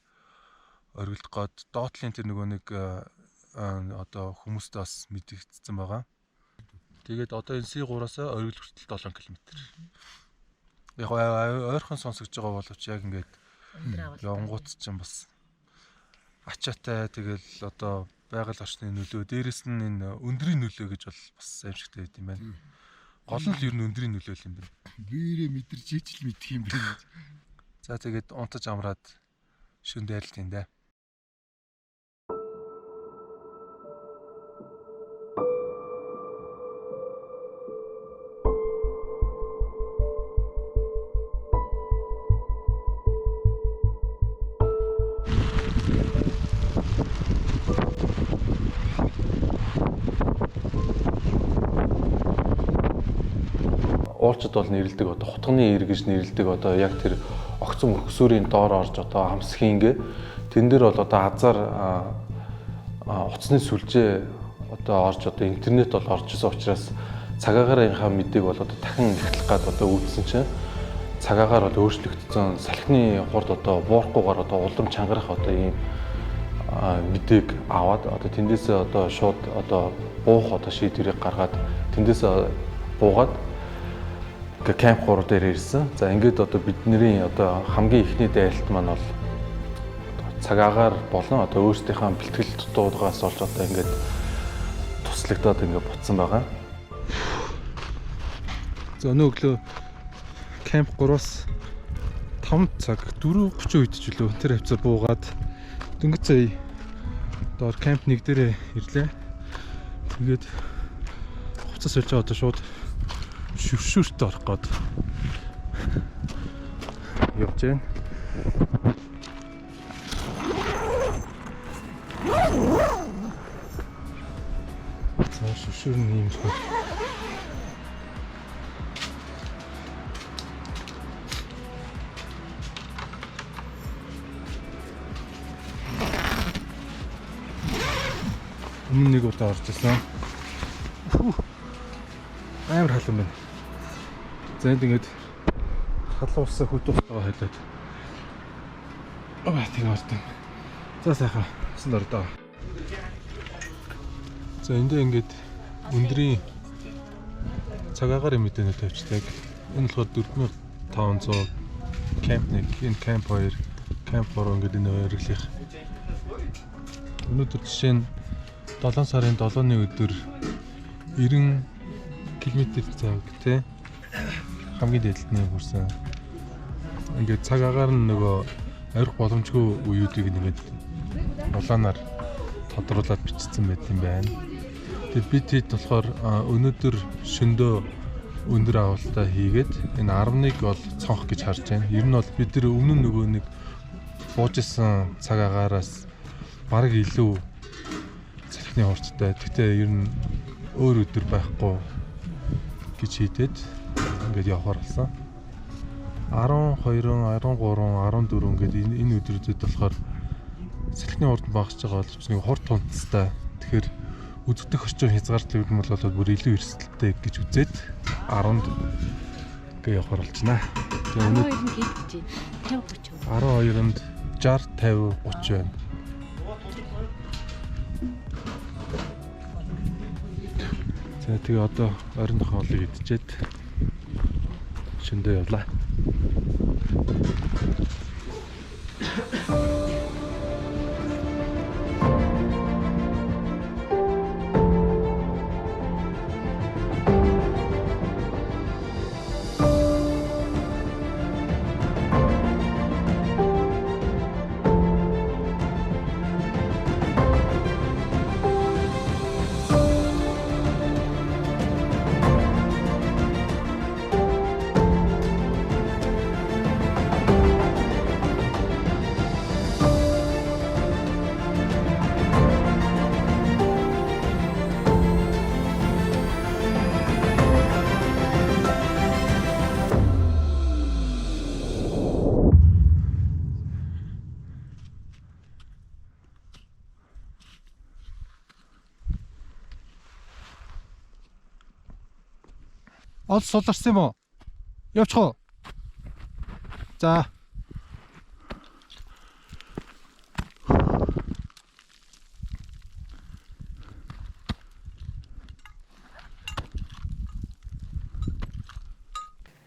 оргилдох гээд доотлын тэр нөгөө нэг одоо хүмүүстээ бас мэдэгдсэн байгаа. Тэгээд одоо энэ C3-аас оргил хүртэл 7 км. Яг ойрхон сонсогдож байгаа боловч яг ингээд явангууд ч юм бас ачаатай тэгэл одоо байгаль орчны нөлөө дээрэс нь энэ өндрийн нөлөө гэж бол бас аимшигтай байт юм байна. Гол нь л ер нь өндрийн нөлөө л юм байна. Биерээ мэдэрч ичл мэдх юм байна. За тэгээд унтаж амраад шүн дайралт юм да. Уулчид бол нэрлдэг одоо хутганы ир гэж нэрлдэг одоо яг тэр огцон мөргсүүрийн доор орж одоо хамсхийнгээ тэн дээр бол одоо азар утасны сүлжээ одоо орж одоо интернет бол орж исэн учраас цагаагаарынхаа мэдээг бол одоо дахин эхлэх гад одоо үүдсэн чинь цагаагаар бол өөрчлөгдсөн салхины хурд одоо буурахгүйгээр одоо улам чангарах одоо ийм мэдээг аваад одоо тэндээсээ одоо шууд одоо буух одоо шийдвэрийг гаргаад тэндээсээ буугаад Кемп 3 дээр ирсэн. За ингээд одоо бидний одоо хамгийн ихний дайралт маань бол цагаагаар болон одоо өөрсдийнхээ бэлтгэл дуудлагаас олж одоо ингээд туслагдаад ингээд буцсан байгаа. За өнөө өглөө Кемп 3-аас 5 цаг 4:30 үед ч үлээ тэр хавцаар буугаад дөнгөж сая доор Кемп 1 дээрээ ирлээ. Тэгээд хуцас олж байгаа одоо шууд шүршүрт орох гээд явж байна. За шүршүр нь юм шиг. Өмнө нэг удаа орж ирсэн. Амар халуун байна. За энд ингээд халуун усаа хөдөлгөөн хайлаад. Тийм ордон. За сайхан усан ордоо. За эндээ ингээд өндрийн цагаагаар мэдээнүүд тавьчихдаг. Энэ болохоор 4500 Кемп 1, энэ Кемп 2, Кемп 3 ингээд энэ ойрлох. Өнөөдөр жишээ нь 7 сарын 7-ны өдөр 90 км/цаг тий хамгийн дээдлэлтний хүрсэн. Ингээд цаг агаар нь нөгөө орих боломжгүй үеүүдийг нэгээд улаанаар тодруулаад бичсэн байт юм байна. Тэгээд бид хэд болохоор өнөөдөр шөндөө өндөр авалтаа хийгээд энэ 11 бол цонх гэж харж байна. Ер нь бол бид нар өмнө нөгөө нэг буужсэн цаг агаараас бараг илүү салхины хурцтай. Гэхдээ ер нь өөр өдөр байхгүй гэж хийдээд ингээд явахаар болсон. 12, 13, 14 ингээд энэ өдрүүдэд болохоор салхины хурд багасж байгаа боловч нэг хурд тунцтай. Тэгэхээр үзэгдэх орчин хязгаарлалт юм бол бүр илүү эрсдэлтэй гэж үзээд 10-нд ингээд явахаар болчихно. Тэгээ өнөө 12-нд 60, 50, 30 байна. За тэгээ одоо ойрын хоолыг идчихэд шөндөө явлаа. Ол суларсан юм уу? Явчих уу? За.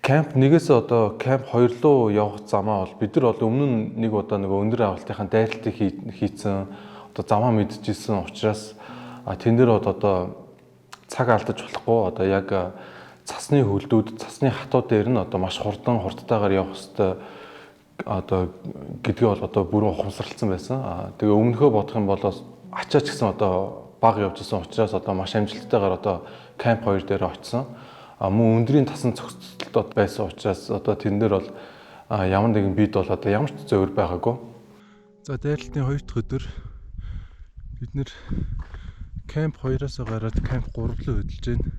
Камп 1-ээс одоо камп 2 руу явах замаа бол бид нар бол өмнө нь нэг удаа нөгөө өндөр авалтынхаа дайралтыг хийцэн одоо замаа мэдчихсэн учраас тэн дээр одоо цаг алдаж болохгүй одоо яг цасны хөлдүүд, цасны хатууд дээр нь одоо маш хурдтайгаар явах хэвээр одоо гэдгээ бол одоо бүрэн ухамсарлцсан байсан. Тэгээ өмнөхөө бодох юм бол ачаач гэсэн одоо баг явжсэн учраас одоо маш амжилттайгаар одоо камп 2 дээр очсон. Мөн өндрийн тасан зохицолтод байсан учраас одоо тэн дээр бол ямар нэгэн бид бол одоо ямар ч зөөр байгаагүй. За дайралтын 2 дахь өдөр бид нэр камп 2-оос гараад камп 3 руу хөдөлж байна.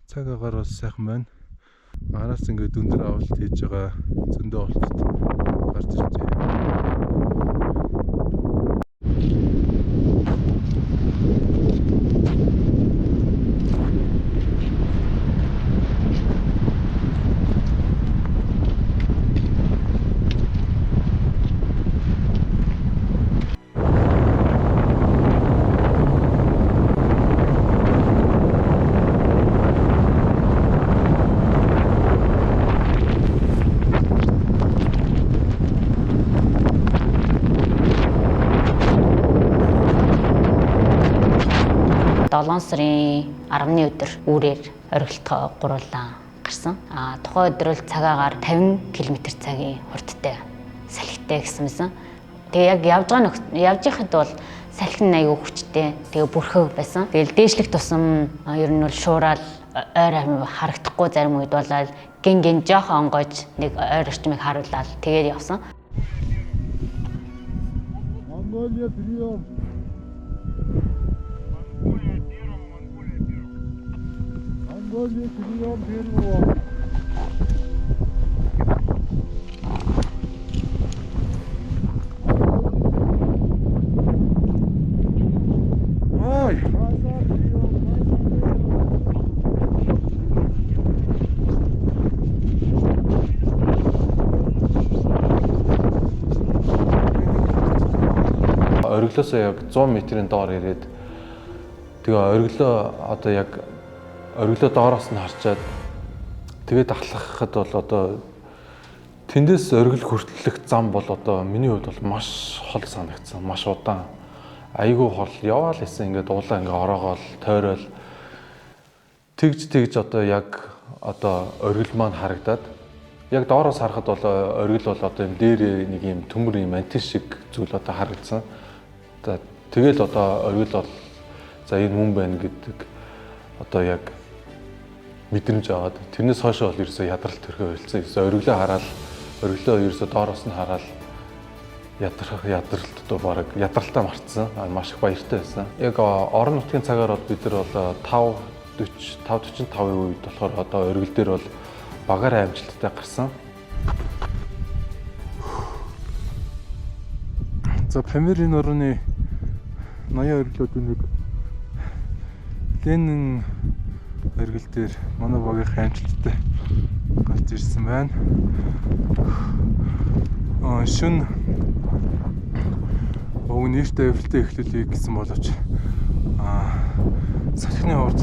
Цаг агаар бол сайхан байна. Араас ингээд өндөр авалт хийж байгаа зөндөө олцод гарч ирж байна. Сарын 10-ны өдөр үүрээр оргилтоо гуруулан гарсан. Тухайн өдөр бол цагаагаар 50 км/цагийн хурдтай салхитай гэсэн мэсэн. Тэгээ яг явж байхад бол салхин аягүй хүчтэй. Тэгээ бүрхэг байсан. Тэгэл дээшлэх тусам ер нь бол шуурал ойр харагдахгүй зарим үед болоод гин жоохон онгойж нэг ойр орчмыг харуулаад тэгээд явсан. Монголия прием. Монголия прием первого. Ой! Ориглоосоо яг 100 м-ийн доор ирээд тэгээ ориглоо доороос нь харчаад тэгээд ахлахад бол одоо тэндээс оргил хүртэлх зам бол одоо миний хувьд бол маш хол санагдсан, маш удаан. Айгүй хол яваал гэсэн ингээд уулаа ингээ ороогоол тойрол тэгж одоо яг одоо оргил маань харагдаад яг доороос харахад бол оргил бол одоо юм дээр нэг юм төмөр юм антин шиг зүйл одоо харагдсан. Тэгэл одоо оргил бол за энэ хүн байна гэдэг одоо яг мэдрэмж аваад тэрнээс хойш бол ерөөсөө ядралт төрхөө хэлсэн. Ерөөсөө оргилоо хараад оргилоо ерөөсөө доороос нь хараад ядралт одоо баг ядралтаа мартсан. Маш их баяртай байсан. Яг орон нутгийн цагаар бол бид нар бол 5:45 үед болохоор одоо оргил дээр бол багаар амжилттай гарсан. За Памирын орны 80 оргилууд нэг Ленин оргил дээр манай багийн амжилттай гарч ирсэн байна. Шүн өг нэртэй эвлэлтэй эхлүүлье гэсэн боловч салхины хурд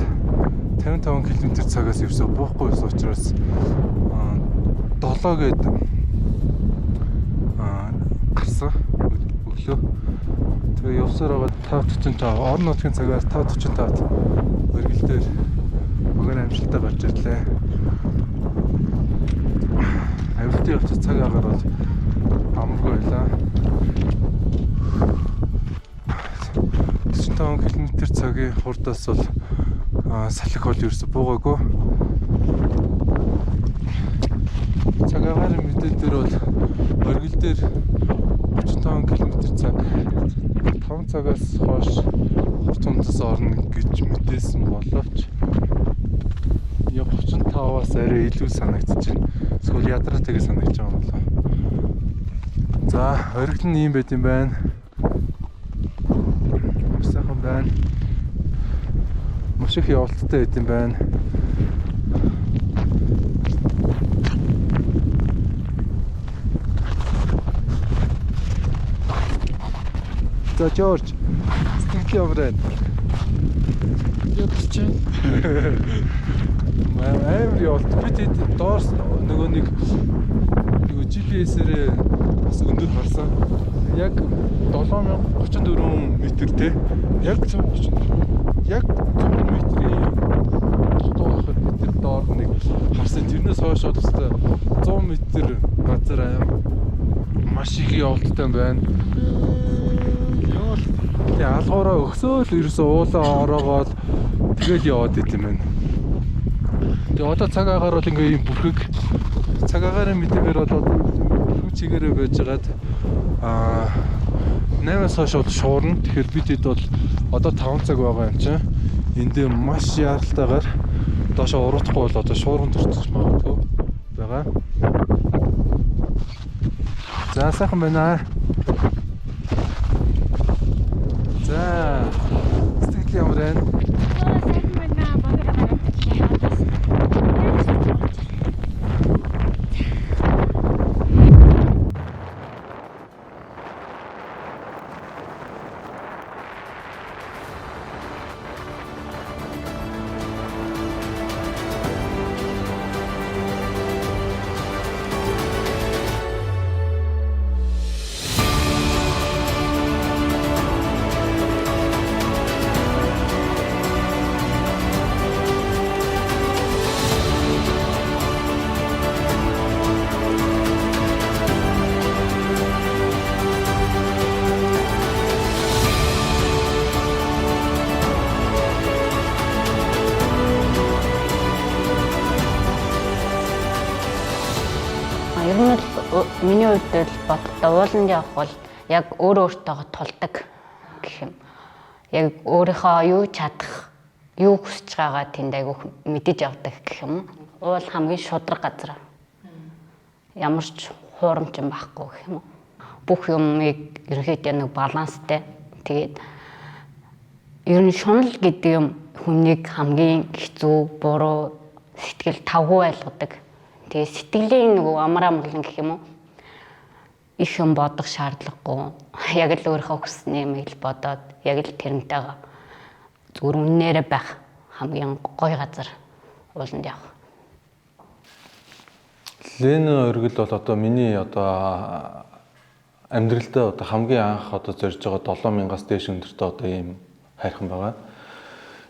55 км/цагаас ерөөсөө буухгүй байсан учраас 7 гээд гарсан өглөө. Тэгээ явсаар байгаа 5:45 орон нутгийн цагаас 5:45-д оргил дээр багаар амжилттай гарч ирлээ. Авилтын явц цаг агаар бол амаргүй байлаа. 45 км/цагийн хурдаас бол салхи бол ерөөсө буугаагүй. Цаг агаарын мэдээлэлээр бол оргил дээр 35 км/цаг 5 цагаас хойш хурд тундас орно гэж мэдээсэн боловч яг 35-аас арай илүү санагдаж байна. Эсвэл ядраатэйгээ санагдаж байгаа юм болоо. За, оргил нь ийм байт юм байна. Сайхан байна. маш их явалттай байт юм байна. За Жорж, сэтгэл ямар байна? Ядч чинь. Амар явалт. Би тэд доорс нөгөө нэг GPS-ээр бас өндөр харсан. Яг 7034 м те. Яг 134. Яг 100 м-ийн дутуу хахад метр доор нэг харсан. Тэрнээс хойш одостой 100 м газар маш их явалттай байна. Тэгээ алгуураа өгсөөл ерөөсөө уулаа ороогоод тэгэл яваад ит юм байна. Тэгээ одоо цаг агаар бол ингээ юм бүрхэг цаг агаарын мэдээгээр бол бүрхэг чигээрээ байжгаад 8-аас хойш бол шуурна. Тэгэхээр бидэд бол одоо 5 цаг байгаа юм чинь. Энд маш яаралтайгаар доошоо уруудахгүй бол одоо шуурган төрчих магадгүй байгаа. За сайхан байна. За сэтгэл ямар байна? Ер нь л миний хувьд л боддоо ууланд явах бол яг өөртөөгөө тулдаг гэх юм. Яг өөрийнхөө юу чадах, юу хүсэж байгаа тэнд айгүйх мэдэж явдаг гэх юм. Уул хамгийн шудраг газар. Ямар ч хуурамч юм байхгүй гэх юм. Бүх юмыг ерөнхийдөө нэг баланстай. Тэгээд ер нь шунал гэдэг юм хүнийг хамгийн хэцүү, буруу, сэтгэл тавгүй байлгадаг. Тэгээ сэтгэлийн нөгөө амраа мглан гэх юм уу их юм бодох шаардлагагүй. Яг л өөрийнхөө хүснээ юм л бодоод яг л тэрнтэйгээ зүгээр үннээрээ байх хамгийн гоё газар ууланд явах. Лен өргөл бол одоо миний одоо амьдралдаа одоо хамгийн анх одоо зорж байгаа 7000-аас дээш өндөртэй одоо ийм хайрхан байгаа.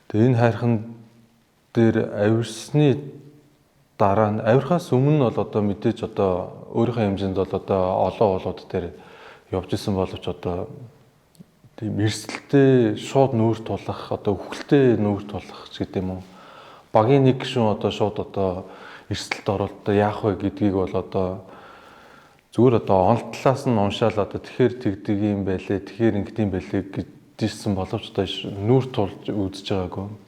Тэгээ энэ хайрхан дээр авирсны дараа нь авирахаас өмнө бол одоо мэдээж одоо өөрийнхөө хэмжээнд бол одоо олон уулууд дээр явж исэн боловч одоо тийм эрсдэлтэй шууд нүүр тулах одоо үхэлтэй нүүр тулах ч гэдэг юм уу. Багийн нэг гишүүн одоо шууд одоо эрсдэлд оролт одоо яах вэ гэдгийг бол одоо зүгээр одоо онлтлаас нь уншаал одоо тэгэхээр тэгдэг юм байлээ тэгэхээр ингэдэм байлээ гэжсэн боловч одоо нүүр тулж үзэж байгаагүй.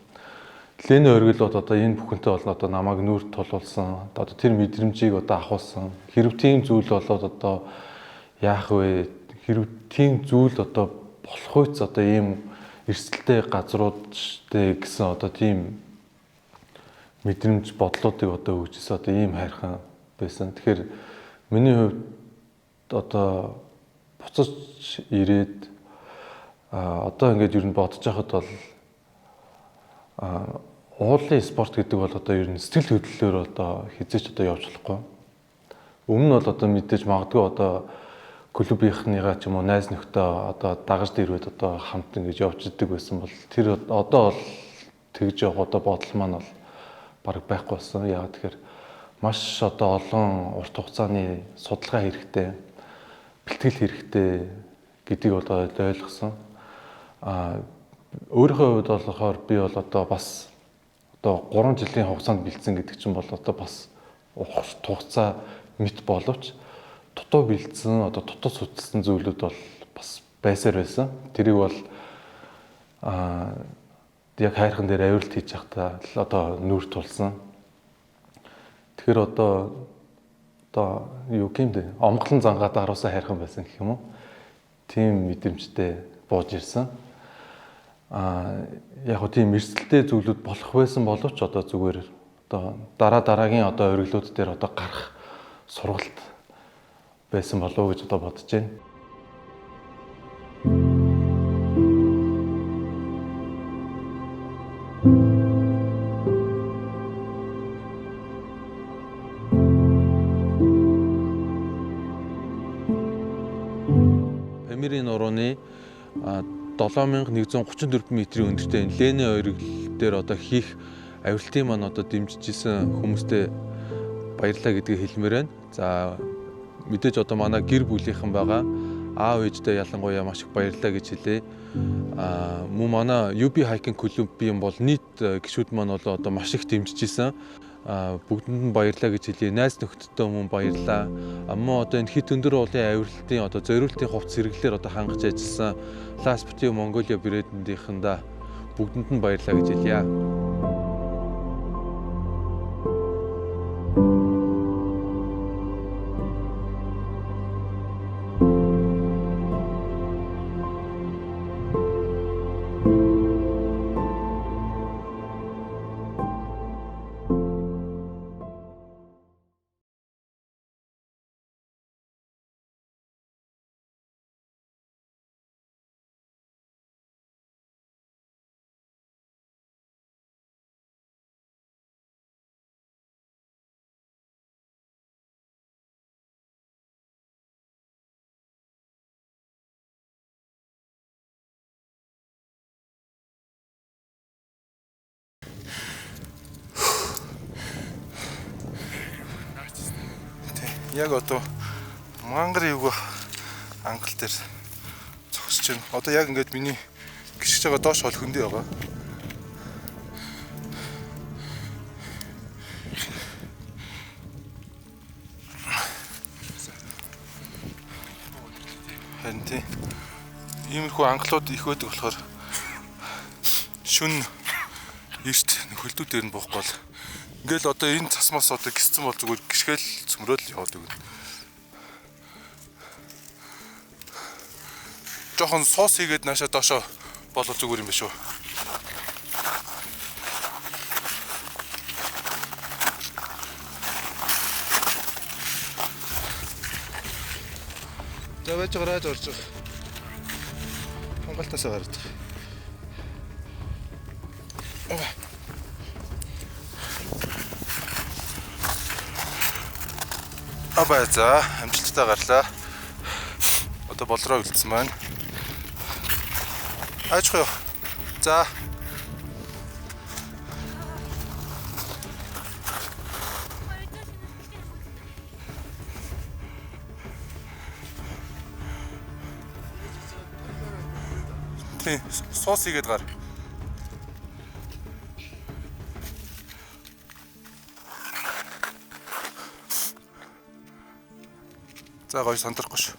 Ленэ өргөл бол одоо энэ бүхэнтэй бол одоо намайг нүүр тулуулсан. Одоо тэр мэдрэмжийг одоо авахулсан. Хэрв тийм зүйл болоод одоо яах вэ? Хэрв тийм зүйл одоо болох үйц одоо ийм эрсдэлтэй газруудтэй гэсэн одоо тийм мэдрэмж бодлуудыг одоо өгчээсээ одоо ийм хайрхан байсан. Тэгэхээр миний хувьд одоо буцаж ирээд одоо ингээд ер нь бодож байхад бол уулын спорт гэдэг бол одоо ер нь сэтгэл хөдлөлөөр одоо хизээч одоо явж болохгүй. Өмнө нь бол одоо мэдээж магадгүй одоо клубийнхныгаа ч юм уу найз нөхдөд одоо дагаж дэрвэд одоо хамт ингэж явж идэг байсан бол тэр одоо бол тэгж явах одоо бодол маань бол бараг байхгүй болсон. Яагаад тэгэхээр маш одоо олон урт хугацааны судалгаа хэрэгтэй, бэлтгэл хэрэгтэй гэдгийг одоо ойлгосон. Өөрийнхөө хувьд болохоор би бол одоо бас одоо 3 жилийн хугацаанд бэлдсэн гэдэг чинь бол одоо бас урт хугацаа мэт боловч дутуу бэлдсэн одоо дутуу судалсан зүйлүүд бол бас байсаар байсан. Тэрийг бол яг хайрхан дээр авиралт хийж байхдаа л одоо нүүр тулсан. Тэгэхээр одоо юу гэмдэ омглон зангаад аруусаа хайрхан байсан гэх юм уу? Тийм мэдрэмжтэй бууж ирсэн. яг хөө тийм эрсдэлтэй зүйлүүд болох байсан боловч одоо зүгээр одоо дараагийн одоо ориглууд дээр одоо гарах сургалт байсан болов уу гэж одоо бодож байна. Памирын нурууны 7134 метрийн өндөртэй Ленэ ориглол дээр одоо хийх авиралтын маань одоо дэмжижсэн хүмүүстээ баярлалаа гэдгийг хэлмээр байна. За мэдээж одоо манай гэр бүлийнхэн байгаа. Аав ээждээ ялангуяа маш их баярлалаа гэж хэлье. Мөн манай UB Hiking клубын бол нийт гишүүд маань бол одоо маш их дэмжижсэн. Бүгдэнд нь баярлалаа гэж хэлье. Найз нөхдөдөө мөн баярлалаа. Мөн одоо энэ хит өндөр уулын авиралтын одоо зориултын хувцас хэрэглээр одоо хангаж ажилласан Last Pity Mongolia брэндийнхэнда бүгдэнд нь баярлалаа гэж хэлье. Яг одоо мангар юуг ангал дээр зогсож байна. Одоо яг ингээд миний гიშгэж байгаа доош хол хөндөө байгаа. Харин тийм иймэрхүү ангалууд их байдаг болохоор шүн эрт хөлдүүд дээр нь буухгүй бол ингээл одоо энэ цасмаас одоо гисцэн бол зүгээр гიშгээл цөмрөөл яваад өгнө. Жохон соос хийгээд наашаа доошоо болол зүгээр юм биш үү? Завэж гараад орж байгаа. Хангалтаасаа гараад. Абай за амжилттай гарлаа. Одоо болроо үлдсэн байна. Аачих юу. За. Тий, соос хийгээд гар. За гоё сандрахгүй шүү.